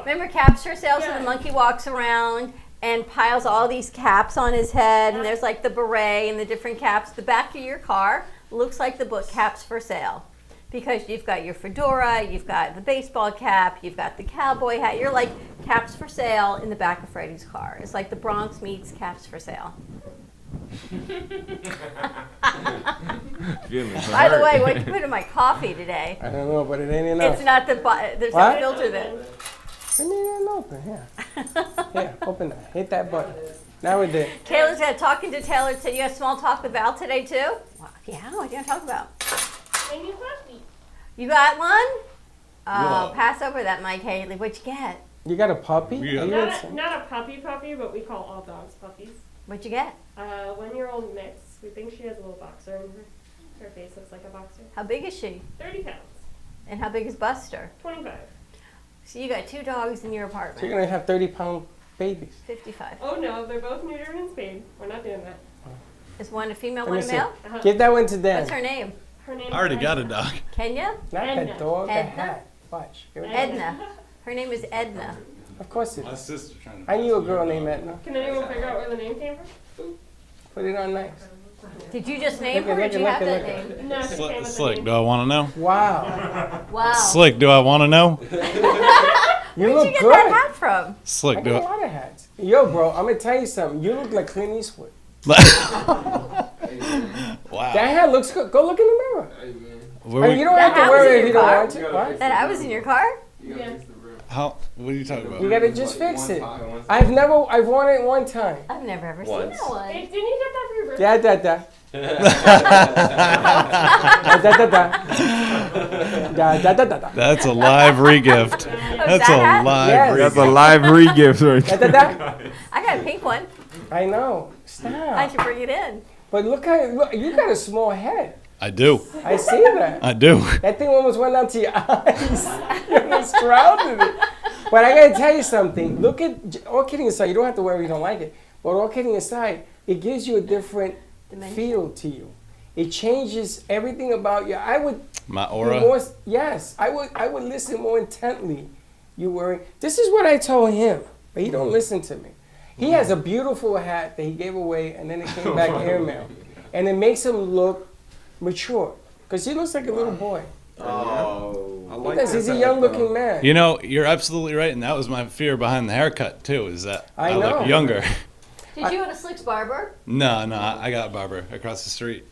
S3: Remember Caps for Sale? So the monkey walks around and piles all these caps on his head, and there's like the beret and the different caps. The back of your car looks like the book Caps for Sale. Because you've got your fedora, you've got the baseball cap, you've got the cowboy hat. You're like caps for sale in the back of Freddie's car. It's like the Bronx meets caps for sale. By the way, what you put in my coffee today?
S4: I don't know, but it ain't enough.
S3: It's not the there's no filter then.
S4: Let me get it open. Here, open that. Hit that button. Now we're there.
S3: Taylor's talking to Taylor. So you have small talk with Val today too? Well, yeah, what are you gonna talk about?
S13: My new puppy.
S3: You got one? Oh,
S6: Yeah.
S3: pass over that, Mike Haley. What'd you get?
S4: You got a puppy?
S6: Yeah.
S13: Not a puppy, but we call all dogs puppies.
S3: What'd you get?
S13: 1-year-old mix. We think she has a little boxer in her. Her face looks like a boxer.
S3: How big is she?
S13: 30 pounds.
S3: And how big is Buster?
S13: 25.
S3: So you got 2 dogs in your
S4: So
S3: apartment.
S4: you're going to have 30-pound babies.
S3: 55.
S13: Oh no, they're both neutered and spayed. We're not doing that.
S3: Is one a female,
S4: Let
S3: one
S4: me
S3: a
S4: see.
S3: male?
S4: Give that one to Dan.
S3: What's her name?
S13: Her name
S6: I already
S13: is
S6: got a
S13: Edna.
S6: dog.
S3: Kenya?
S4: Not
S13: Edna.
S4: a dog, a
S3: Edna?
S4: hat. Watch. Here we go.
S3: Edna. Her name is Edna.
S4: Of course it
S6: My
S4: is.
S6: sister trying to.
S4: I knew a girl named Edna.
S13: Can anyone figure out where the name came from?
S4: Put it on nice.
S3: Did you just name
S4: Look
S3: her
S4: at-
S3: or did you
S4: look
S3: have
S4: at-
S3: that
S4: look at-
S3: name?
S13: No, she came with the
S6: Slick,
S13: name.
S6: do I want to know?
S4: Wow.
S3: Wow.
S6: Slick, do I want to know?
S4: You
S3: Where'd
S4: look
S3: you get
S4: good.
S3: that hat from?
S4: I
S6: Slick,
S4: got
S6: do
S4: a
S6: I?
S4: lot of hats. Yo, bro, I'm going to tell you something. You look like Clint Eastwood.
S6: Wow.
S4: That hat looks good. Go look in the mirror.
S6: Where
S4: I mean,
S6: we-
S4: you don't
S3: That
S4: have to
S3: hat
S4: wear
S3: was
S4: it
S3: in
S4: if you
S3: your
S4: don't
S3: car?
S4: want to. What?
S3: That I was in your car?
S13: Yeah.
S6: How? What are you talking about?
S4: You got to just fix it. I've worn it one time.
S3: I've never ever
S14: Once.
S3: seen that one.
S13: Hey, didn't you get that for your birthday?
S4: Da da da. Da da da da. Da da da da da.
S6: That's a live regift. That's a
S3: that hat?
S6: live
S4: Yes.
S8: That's
S6: regift.
S8: a live re-gift right
S4: Da
S8: there.
S4: da da.
S3: I got a pink one.
S4: I know.
S3: I
S4: Stop.
S3: should bring it in.
S4: But look you got a small head.
S6: I do.
S4: I see that.
S6: I do.
S4: That thing almost went down to your eyes. You almost crowded it. But I gotta tell you something. Look at, all kidding aside, you don't have to wear it if you don't like it. But all kidding aside, it gives you a different
S3: Dimension.
S4: feel to you. It changes everything about you. I would
S6: My
S4: be
S6: aura.
S4: more, yes, I would listen more intently. You wearing, this is what I told him, but he don't listen to me. He has a beautiful hat that he gave away and then it came back airmail. And it makes him look mature. Because he looks like a little boy.
S14: Oh.
S4: He does. He's a young looking man.
S6: You know, you're absolutely right, and that was my fear behind the haircut too. Is that
S4: I
S6: I
S4: know.
S6: look younger?
S3: Did you go to Slick's barber?
S6: No, I got a barber across the street.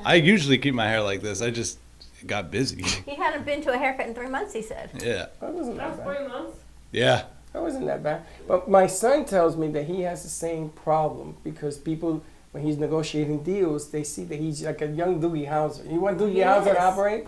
S6: I usually keep my hair like this. I just got busy.
S3: He hadn't been to a haircut in 3 months, he said.
S6: Yeah,
S4: That wasn't
S13: That
S4: that
S13: was
S4: bad.
S13: 4 months.
S6: yeah.
S4: That wasn't that bad. But my son tells me that he has the same problem because people, when he's negotiating deals, they see that he's like a young Doogie Howser. You want Doogie
S3: He
S4: Howser
S3: is.
S4: to operate?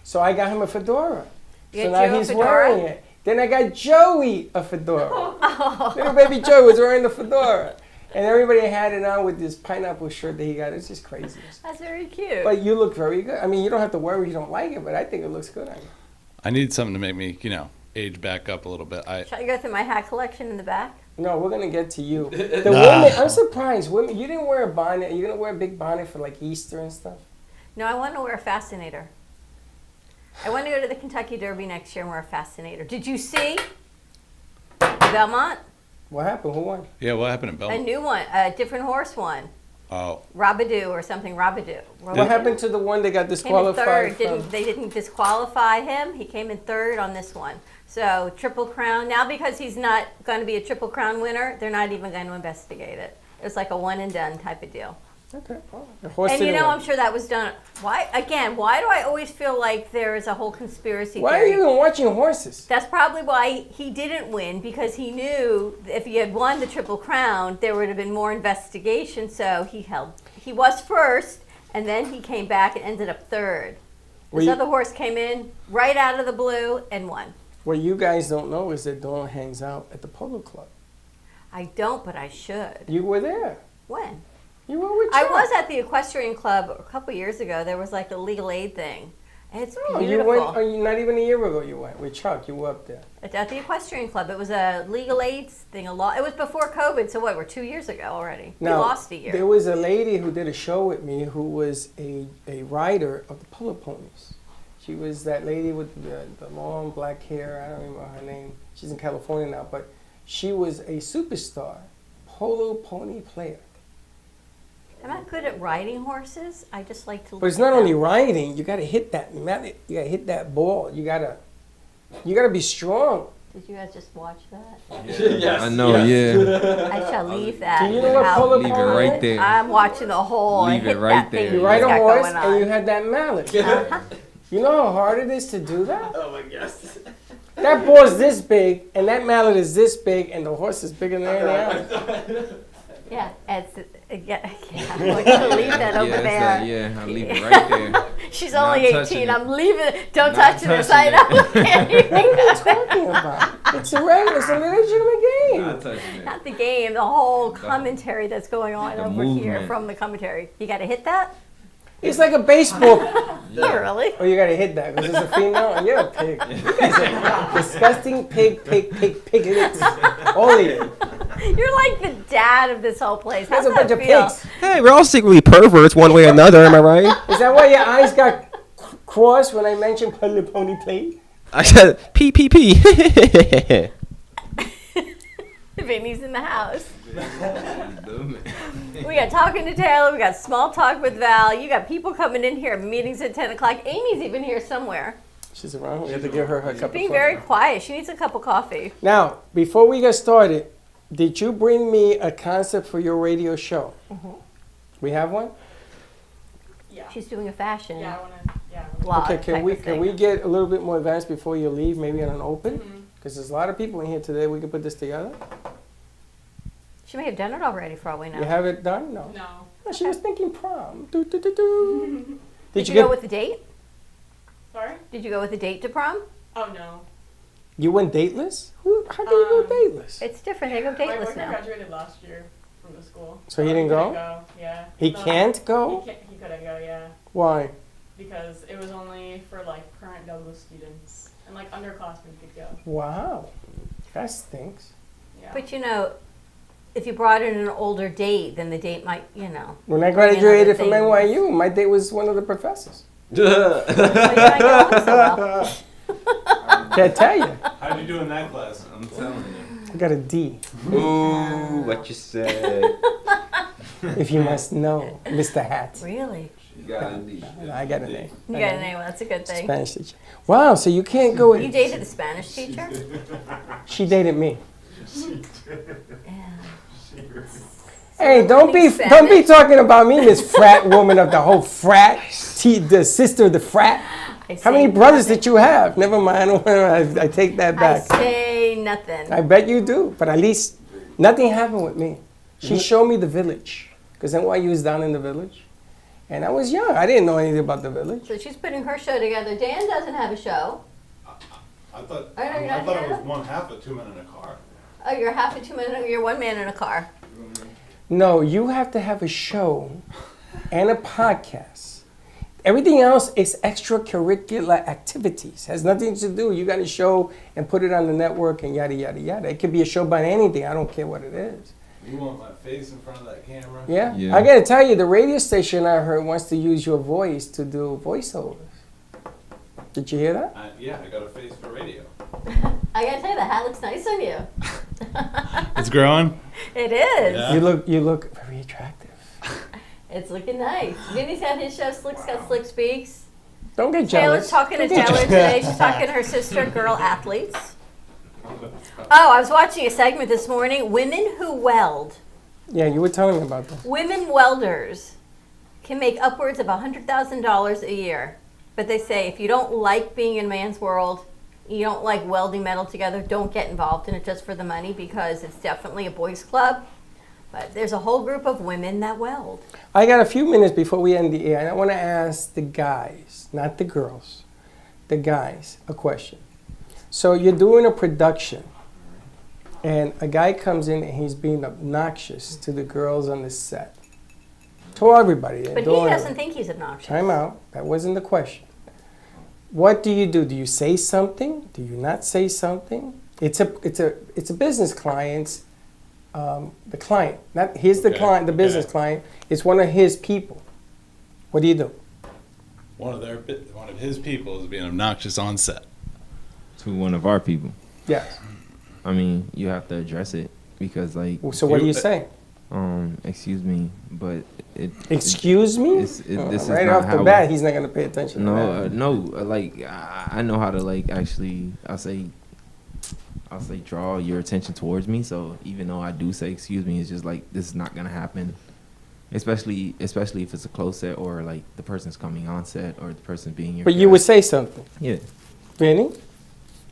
S4: So I got him a fedora.
S3: You
S4: So
S3: got
S4: now
S3: Joe a
S4: he's
S3: fedora?
S4: wearing it. Then I got Joey a fedora. Little baby Joey was wearing the fedora. And everybody had it on with this pineapple shirt that he got. It's just crazy.
S3: That's very cute.
S4: But you look very good. I mean, you don't have to worry if you don't like it, but I think it looks good on you.
S6: I need something to make me, age back up a little bit.
S3: Shall I go through my hat collection in the back?
S4: No, we're gonna get to you. The women, I'm surprised. Women, you didn't wear a bonnet. You didn't wear a big bonnet for like Easter and stuff.
S3: No, I want to wear a fascinator. I want to go to the Kentucky Derby next year and wear a fascinator. Did you see Belmont?
S4: What happened? Who won?
S6: Yeah, what happened in
S3: A
S6: Belmont?
S3: new one, a different horse one.
S6: Oh,
S3: Rabadoo or something, Rabadoo.
S4: What happened to the one that got
S3: Came in
S4: disqualified?
S3: third.
S4: From?
S3: They didn't disqualify him. He came in third on this one. So Triple Crown. Now because he's not going to be a Triple Crown winner, they're not even going to investigate it. It's like a one and done type of deal.
S4: Okay. Oh, the horse
S3: And you
S4: didn't
S3: know,
S4: win.
S3: I'm sure that was done. Why do I always feel like there is a whole conspiracy
S4: Why are
S3: theory?
S4: you even watching horses?
S3: That's probably why he didn't win, because he knew if he had won the Triple Crown, there would have been more investigation. So he was first, and then he came back and ended up third.
S4: Well,
S3: This
S4: you-
S3: other horse came in right out of the blue and won.
S4: What you guys don't know is that Dawn hangs out at the Polo Club.
S3: I don't, but I should.
S4: You were there.
S3: When?
S4: You were with
S3: I
S4: Chuck.
S3: was at the equestrian club a couple years ago. There was like a legal aid thing. It's
S4: Oh, you
S3: beautiful.
S4: went. Not even a year ago. You went with Chuck. You were up there.
S3: At the equestrian club. It was a legal aid thing. It was before COVID, so what? We're 2 years ago already. We lost a year.
S4: There was a lady who did a show with me who was a rider of the Polo Ponies. She was that lady with the long black hair. I don't remember her name. She's in California now, but she was a superstar polo pony player.
S3: I'm not good at riding horses. I just like to.
S4: But it's not only riding. You gotta hit that mallet. You gotta hit that ball. You gotta be strong.
S3: Did you guys just watch that?
S8: Yes, I know, yeah.
S3: I shall leave that.
S4: Do you know what pull-up
S8: Leave it right there.
S3: I'm watching the whole.
S8: Leave
S3: hit
S8: it right
S3: that thing
S8: there.
S4: You ride a
S3: got
S4: horse
S3: going
S4: and
S3: on.
S4: you had that mallet. You know how hard it is to do that?
S14: Oh my gosh.
S4: That ball's this big, and that mallet is this big, and the horse is bigger than anything else.
S3: Yeah, we're gonna leave that over there.
S8: I'll leave it right there.
S3: She's
S8: Not
S3: only
S8: touching
S3: 18.
S8: it.
S3: I'm leaving it. Don't
S8: Not
S3: touch this.
S8: touching
S3: I know.
S8: it.
S3: Can't even
S4: What are you talking about? It's a regular, it's a legitimate game.
S8: Not touching it.
S3: Not the game, the whole commentary that's going on
S8: The
S3: over here
S8: movement.
S3: from the commentary. You got to hit that?
S4: It's like a baseball.
S3: Yeah, really?
S4: Oh, you gotta hit that because it's a female and you're a pig. You guys are disgusting pig. All of you.
S3: You're like the dad of this whole place. How's
S4: There's a
S3: that
S4: bunch of
S3: feel?
S4: pigs.
S2: Hey, we're all secretly perverts one way or another, am I right?
S4: Is that why your eyes got crossed when I mentioned pony plate?
S2: I said P.
S3: Vinny's in the house. We got talking to Taylor. We got small talk with Val. You got people coming in here. Meetings at 10 o'clock. Amy's even here somewhere.
S4: She's around. We have to give her cup of
S3: Being
S4: coffee.
S3: very quiet. She needs a cup of coffee.
S4: Now, before we get started, did you bring me a concept for your radio show?
S3: Mm-hmm.
S4: We have one?
S7: Yeah.
S3: She's doing a fashion
S7: Yeah, I wanna. Yeah.
S3: blog.
S4: Okay,
S3: type of
S4: can
S3: thing.
S4: we get a little bit more advanced before you leave, maybe on an open? Because there's a lot of people in here today. We can put this together.
S3: She may have done it already for all we know.
S4: You have it done? No.
S7: No.
S4: No, she was thinking prom. Did
S3: Did you
S4: get?
S3: go with the date?
S7: Sorry?
S3: Did you go with the date to prom?
S7: Oh no.
S4: You went dateless? How can you go dateless?
S3: It's different. They go
S7: My
S3: dateless
S7: boyfriend
S3: now.
S7: graduated last year from the school.
S4: So he didn't go?
S7: couldn't go. Yeah.
S4: He
S7: No,
S4: can't go?
S7: He couldn't go. Yeah.
S4: Why?
S7: Because it was only for like current Douglas students and like underclassmen could go.
S4: Wow, that stinks.
S7: Yeah.
S3: But you know, if you brought in an older date, then the date might,
S4: When I
S3: bring in
S4: graduated
S3: other
S4: from
S3: things.
S4: NYU, my date was one of the professors.
S3: So you might get along so well.
S4: Can't tell you.
S5: How'd you do in that class?
S8: I'm telling you.
S4: I got a D.
S14: Ooh, what you said.
S4: If you must know, Mr. Hat.
S3: Really?
S8: You got it.
S4: I got an A.
S3: You got an A. Well, that's a good thing.
S4: Spanish teacher. Wow, so you can't go
S3: You
S4: with.
S3: dated the Spanish teacher?
S4: She dated me.
S3: Yeah.
S4: Hey, don't be
S3: Spanish?
S4: talking about me, Miss Frat woman of the whole frat, the sister of the frat. How many brothers did you have? Never mind. I take that
S3: I
S4: back.
S3: say nothing.
S4: I bet you do, but at least nothing happened with me. She showed me the village, because NYU is down in the village, and I was young. I didn't know anything about the village.
S3: So she's putting her show together. Dan doesn't have a show.
S5: I thought
S3: Oh, no, you're not
S5: I thought it
S3: here?
S5: was one half of 2 men in a car.
S3: Oh, you're half a 2 minute. You're one man in a car.
S4: No, you have to have a show and a podcast. Everything else is extracurricular activities. Has nothing to do. You got a show and put it on the network and yada yada yada. It could be a show about anything. I don't care what it is.
S5: You want my face in front of that camera?
S4: Yeah.
S8: Yeah.
S4: I gotta tell you, the radio station I heard wants to use your voice to do voiceovers. Did you hear that?
S5: Yeah, I got a face for radio.
S3: I gotta tell you, the hat looks nice on you.
S6: It's growing.
S3: It is.
S6: Yeah.
S4: You look very attractive.
S3: It's looking nice. Vinny's got his show. Slick's got Slick Speaks.
S4: Don't get
S3: Taylor's
S4: jealous.
S3: talking to
S4: Don't get
S3: Taylor
S4: jealous.
S3: today. She's talking to her sister, girl athletes. Oh, I was watching a segment this morning. Women who weld.
S4: Yeah, you were telling me about this.
S3: Women welders can make upwards of $100,000 a year. But they say if you don't like being in a man's world, you don't like welding metal together, don't get involved in it just for the money, because it's definitely a boys' club. But there's a whole group of women that weld.
S4: I got a few minutes before we end the air, and I want to ask the guys, not the girls, the guys, a question. So you're doing a production, and a guy comes in and he's being obnoxious to the girls on the set. To everybody.
S3: But he doesn't think he's obnoxious.
S4: Time out. That wasn't the question. What do? Do you say something? Do you not say something? It's a business client's the client. Not he's the client, the business client. It's one of his people. What do you do?
S6: One of his people is being obnoxious on set.
S8: To one of our people.
S4: Yes.
S8: I mean, you have to address it because, like.
S4: So what do you say?
S8: Excuse me, but
S4: Excuse me?
S8: This is
S4: right
S8: not
S4: off the
S8: how
S4: bat, he's not gonna pay attention.
S8: No,
S4: to that.
S8: no. Like I know how to like actually. I'll say draw your attention towards me. So even though I do say excuse me, it's just like this is not gonna happen. Especially if it's a close set or like the person's coming on set or the person being your.
S4: But you would say something.
S8: Yeah.
S4: Vinny?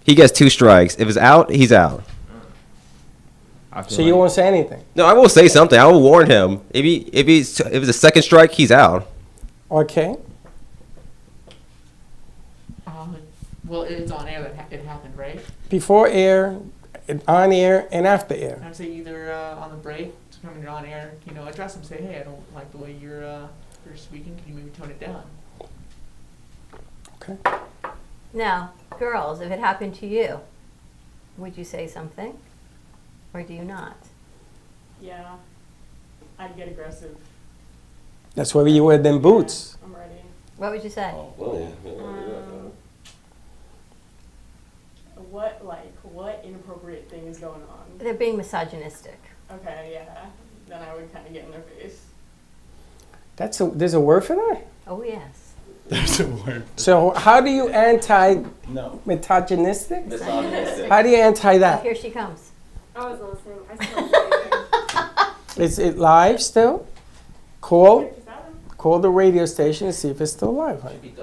S14: He gets 2 strikes. If it's out, he's out.
S4: So you won't say anything?
S14: No, I will say something. I will warn him. If it's a second strike, he's out.
S4: Okay.
S9: Well, it's on air that it happened, right?
S4: Before air, on air, and after air.
S9: I'd say either on the break, when you're on air, address them, say, hey, I don't like the way you're speaking. Can you maybe tone it down?
S4: Okay.
S3: Now, girls, if it happened to you, would you say something? Or do you not?
S7: Yeah, I'd get aggressive.
S4: That's why you wear them boots.
S7: I'm ready.
S3: What would you say?
S7: What inappropriate thing is going on?
S3: They're being misogynistic.
S7: Okay, yeah. Then I would kind of get in their face.
S4: There's a word for that?
S3: Oh, yes.
S6: There's a word.
S4: So how do you misogynistic? How do you anti that?
S3: Here she comes.
S13: I was listening. I still
S4: Is it live still? Call the radio station and see if it's still live, honey.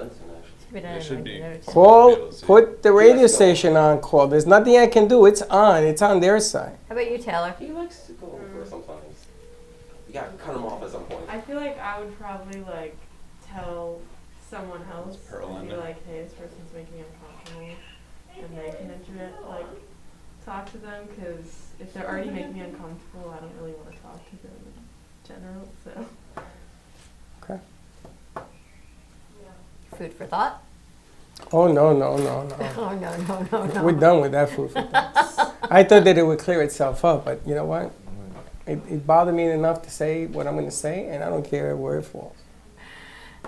S6: It should be.
S4: Put the radio station on call. There's nothing I can do. It's on. It's on their side.
S3: How about you, Taylor?
S14: He likes to go over sometimes. You gotta cut him off at some point.
S13: I feel like I would probably tell someone else.
S6: Pearl
S13: I'd be
S6: under.
S13: like, hey, this person's making me uncomfortable, and they can talk to them, because if they're already making me uncomfortable, I don't really want to talk to them in general. So.
S4: Okay.
S3: Food for thought?
S4: Oh, no.
S3: Oh, no.
S4: We're done with that food for thought. I thought that it would clear itself up, but you know what? It bothered me enough to say what I'm going to say, and I don't care where it falls.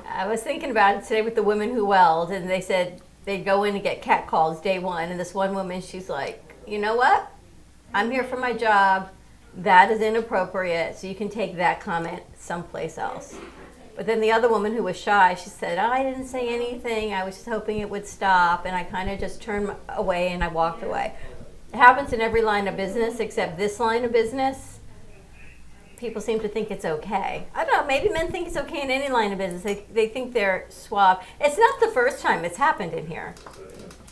S3: I was thinking about it today with the women who weld, and they said they'd go in and get cat calls day one, and this one woman, she's like, you know what? I'm here for my job. That is inappropriate, so you can take that comment someplace else. But then the other woman who was shy, she said, I didn't say anything. I was just hoping it would stop, and I kind of just turned away and I walked away. It happens in every line of business except this line of business. People seem to think it's okay. I don't know, maybe men think it's okay in any line of business. They think they're suave. It's not the first time it's happened in here,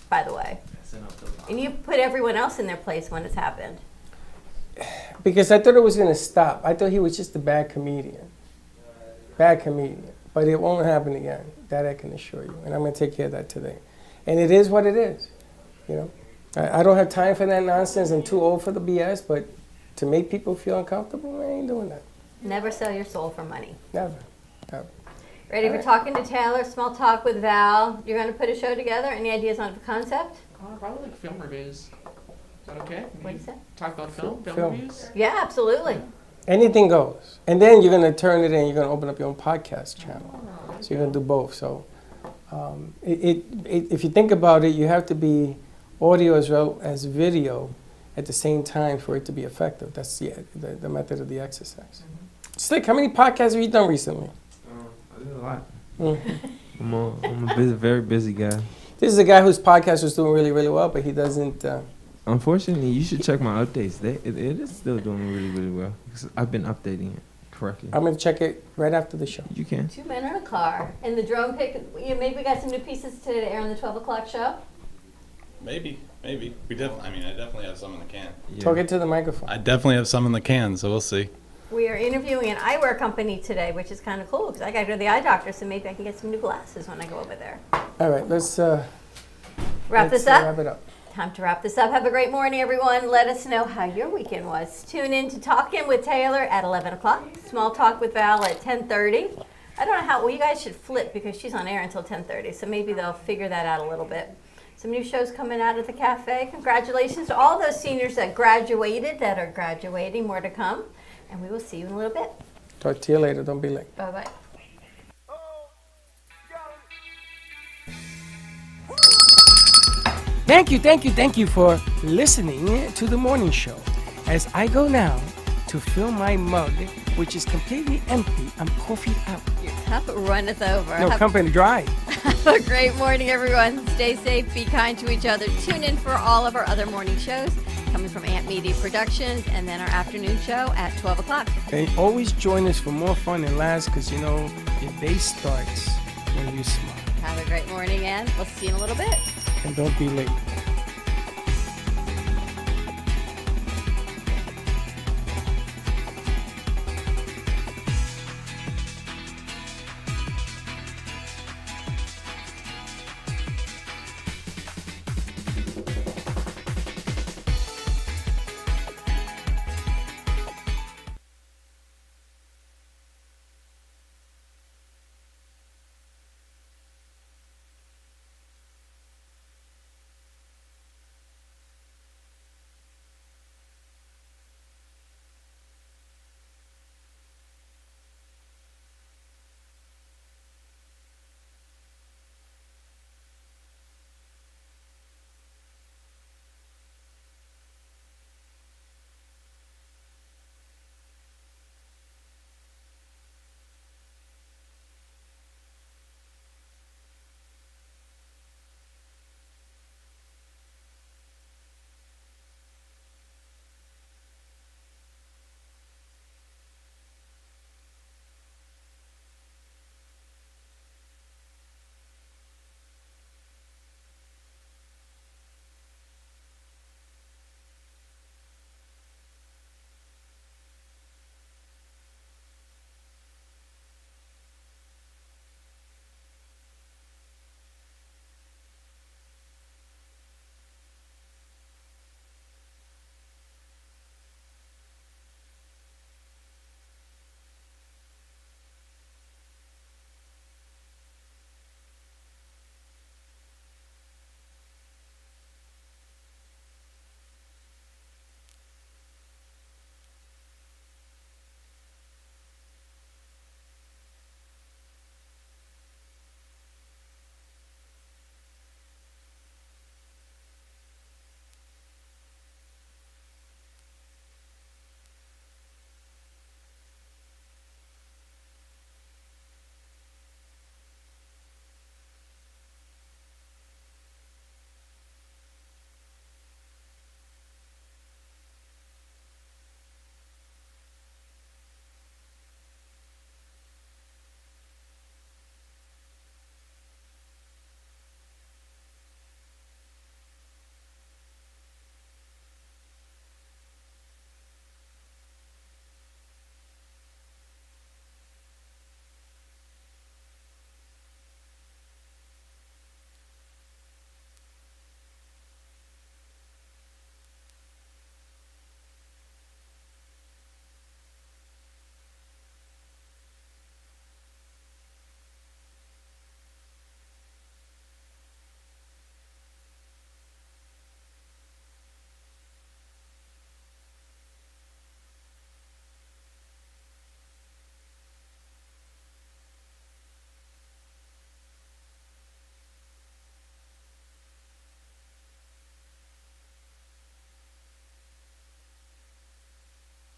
S3: by the way. And you put everyone else in their place when it's happened.
S4: Because I thought it was going to stop. I thought he was just a bad comedian. But it won't happen again. That I can assure you. And I'm going to take care of that today. And it is what it is. I don't have time for that nonsense. I'm too old for the BS. But to make people feel uncomfortable, I ain't doing that.
S3: Never sell your soul for money.
S4: Never.
S3: Ready for talking to Taylor? Small talk with Val. You're going to put a show together? Any ideas on the concept?
S9: Probably film reviews. Is that okay?
S3: What do you say?
S9: Talk about film reviews?
S3: Yeah, absolutely.
S4: Anything goes. And then you're going to turn it in. You're going to open up your own podcast channel. So you're going to do both. So if you think about it, you have to be audio as well as video at the same time for it to be effective. That's the method of the exercise. Slick, how many podcasts have you done recently?
S8: I did a lot. I'm a very busy guy.
S4: This is a guy whose podcast was doing really, really well, but he doesn't...
S8: Unfortunately, you should check my updates. It is still doing really, really well. Because I've been updating it correctly.
S4: I'm going to check it right after the show.
S8: You can.
S3: 2 men in a car. And the drone pick, maybe we got some new pieces today to air on the 12 o'clock show?
S6: Maybe. I definitely have some in the can.
S4: Yeah. Talk it to the microphone.
S6: I definitely have some in the can, so we'll see.
S3: We are interviewing an eyewear company today, which is kind of cool because I got to go to the eye doctor, so maybe I can get some new glasses when I go over there.
S4: All right, let's
S3: wrap this up.
S4: Wrap it up.
S3: Time to wrap this up. Have a great morning, everyone. Let us know how your weekend was. Tune in to Talkin' with Taylor at 11 o'clock. Small Talk with Val at 10:30. I don't know how, well, you guys should flip because she's on air until 10:30, so maybe they'll figure that out a little bit. Some new shows coming out at the cafe. Congratulations to all those seniors that graduated, that are graduating. More to come. And we will see you in a little bit.
S4: Talk to you later. Don't be late.
S3: Bye-bye.
S2: Thank you for listening to the morning show. As I go now, to fill my mug, which is completely empty. I'm coffee out.
S3: Your cup runneth over.
S2: No, company dry.
S3: Have a great morning, everyone. Stay safe, be kind to each other. Tune in for all of our other morning shows coming from Ant Media Productions, and then our afternoon show at 12 o'clock.
S2: And always join us for more fun and laughs, because, you know, your day starts when you smile.
S3: Have a great morning, and we'll see you in a little bit.
S2: And don't be late.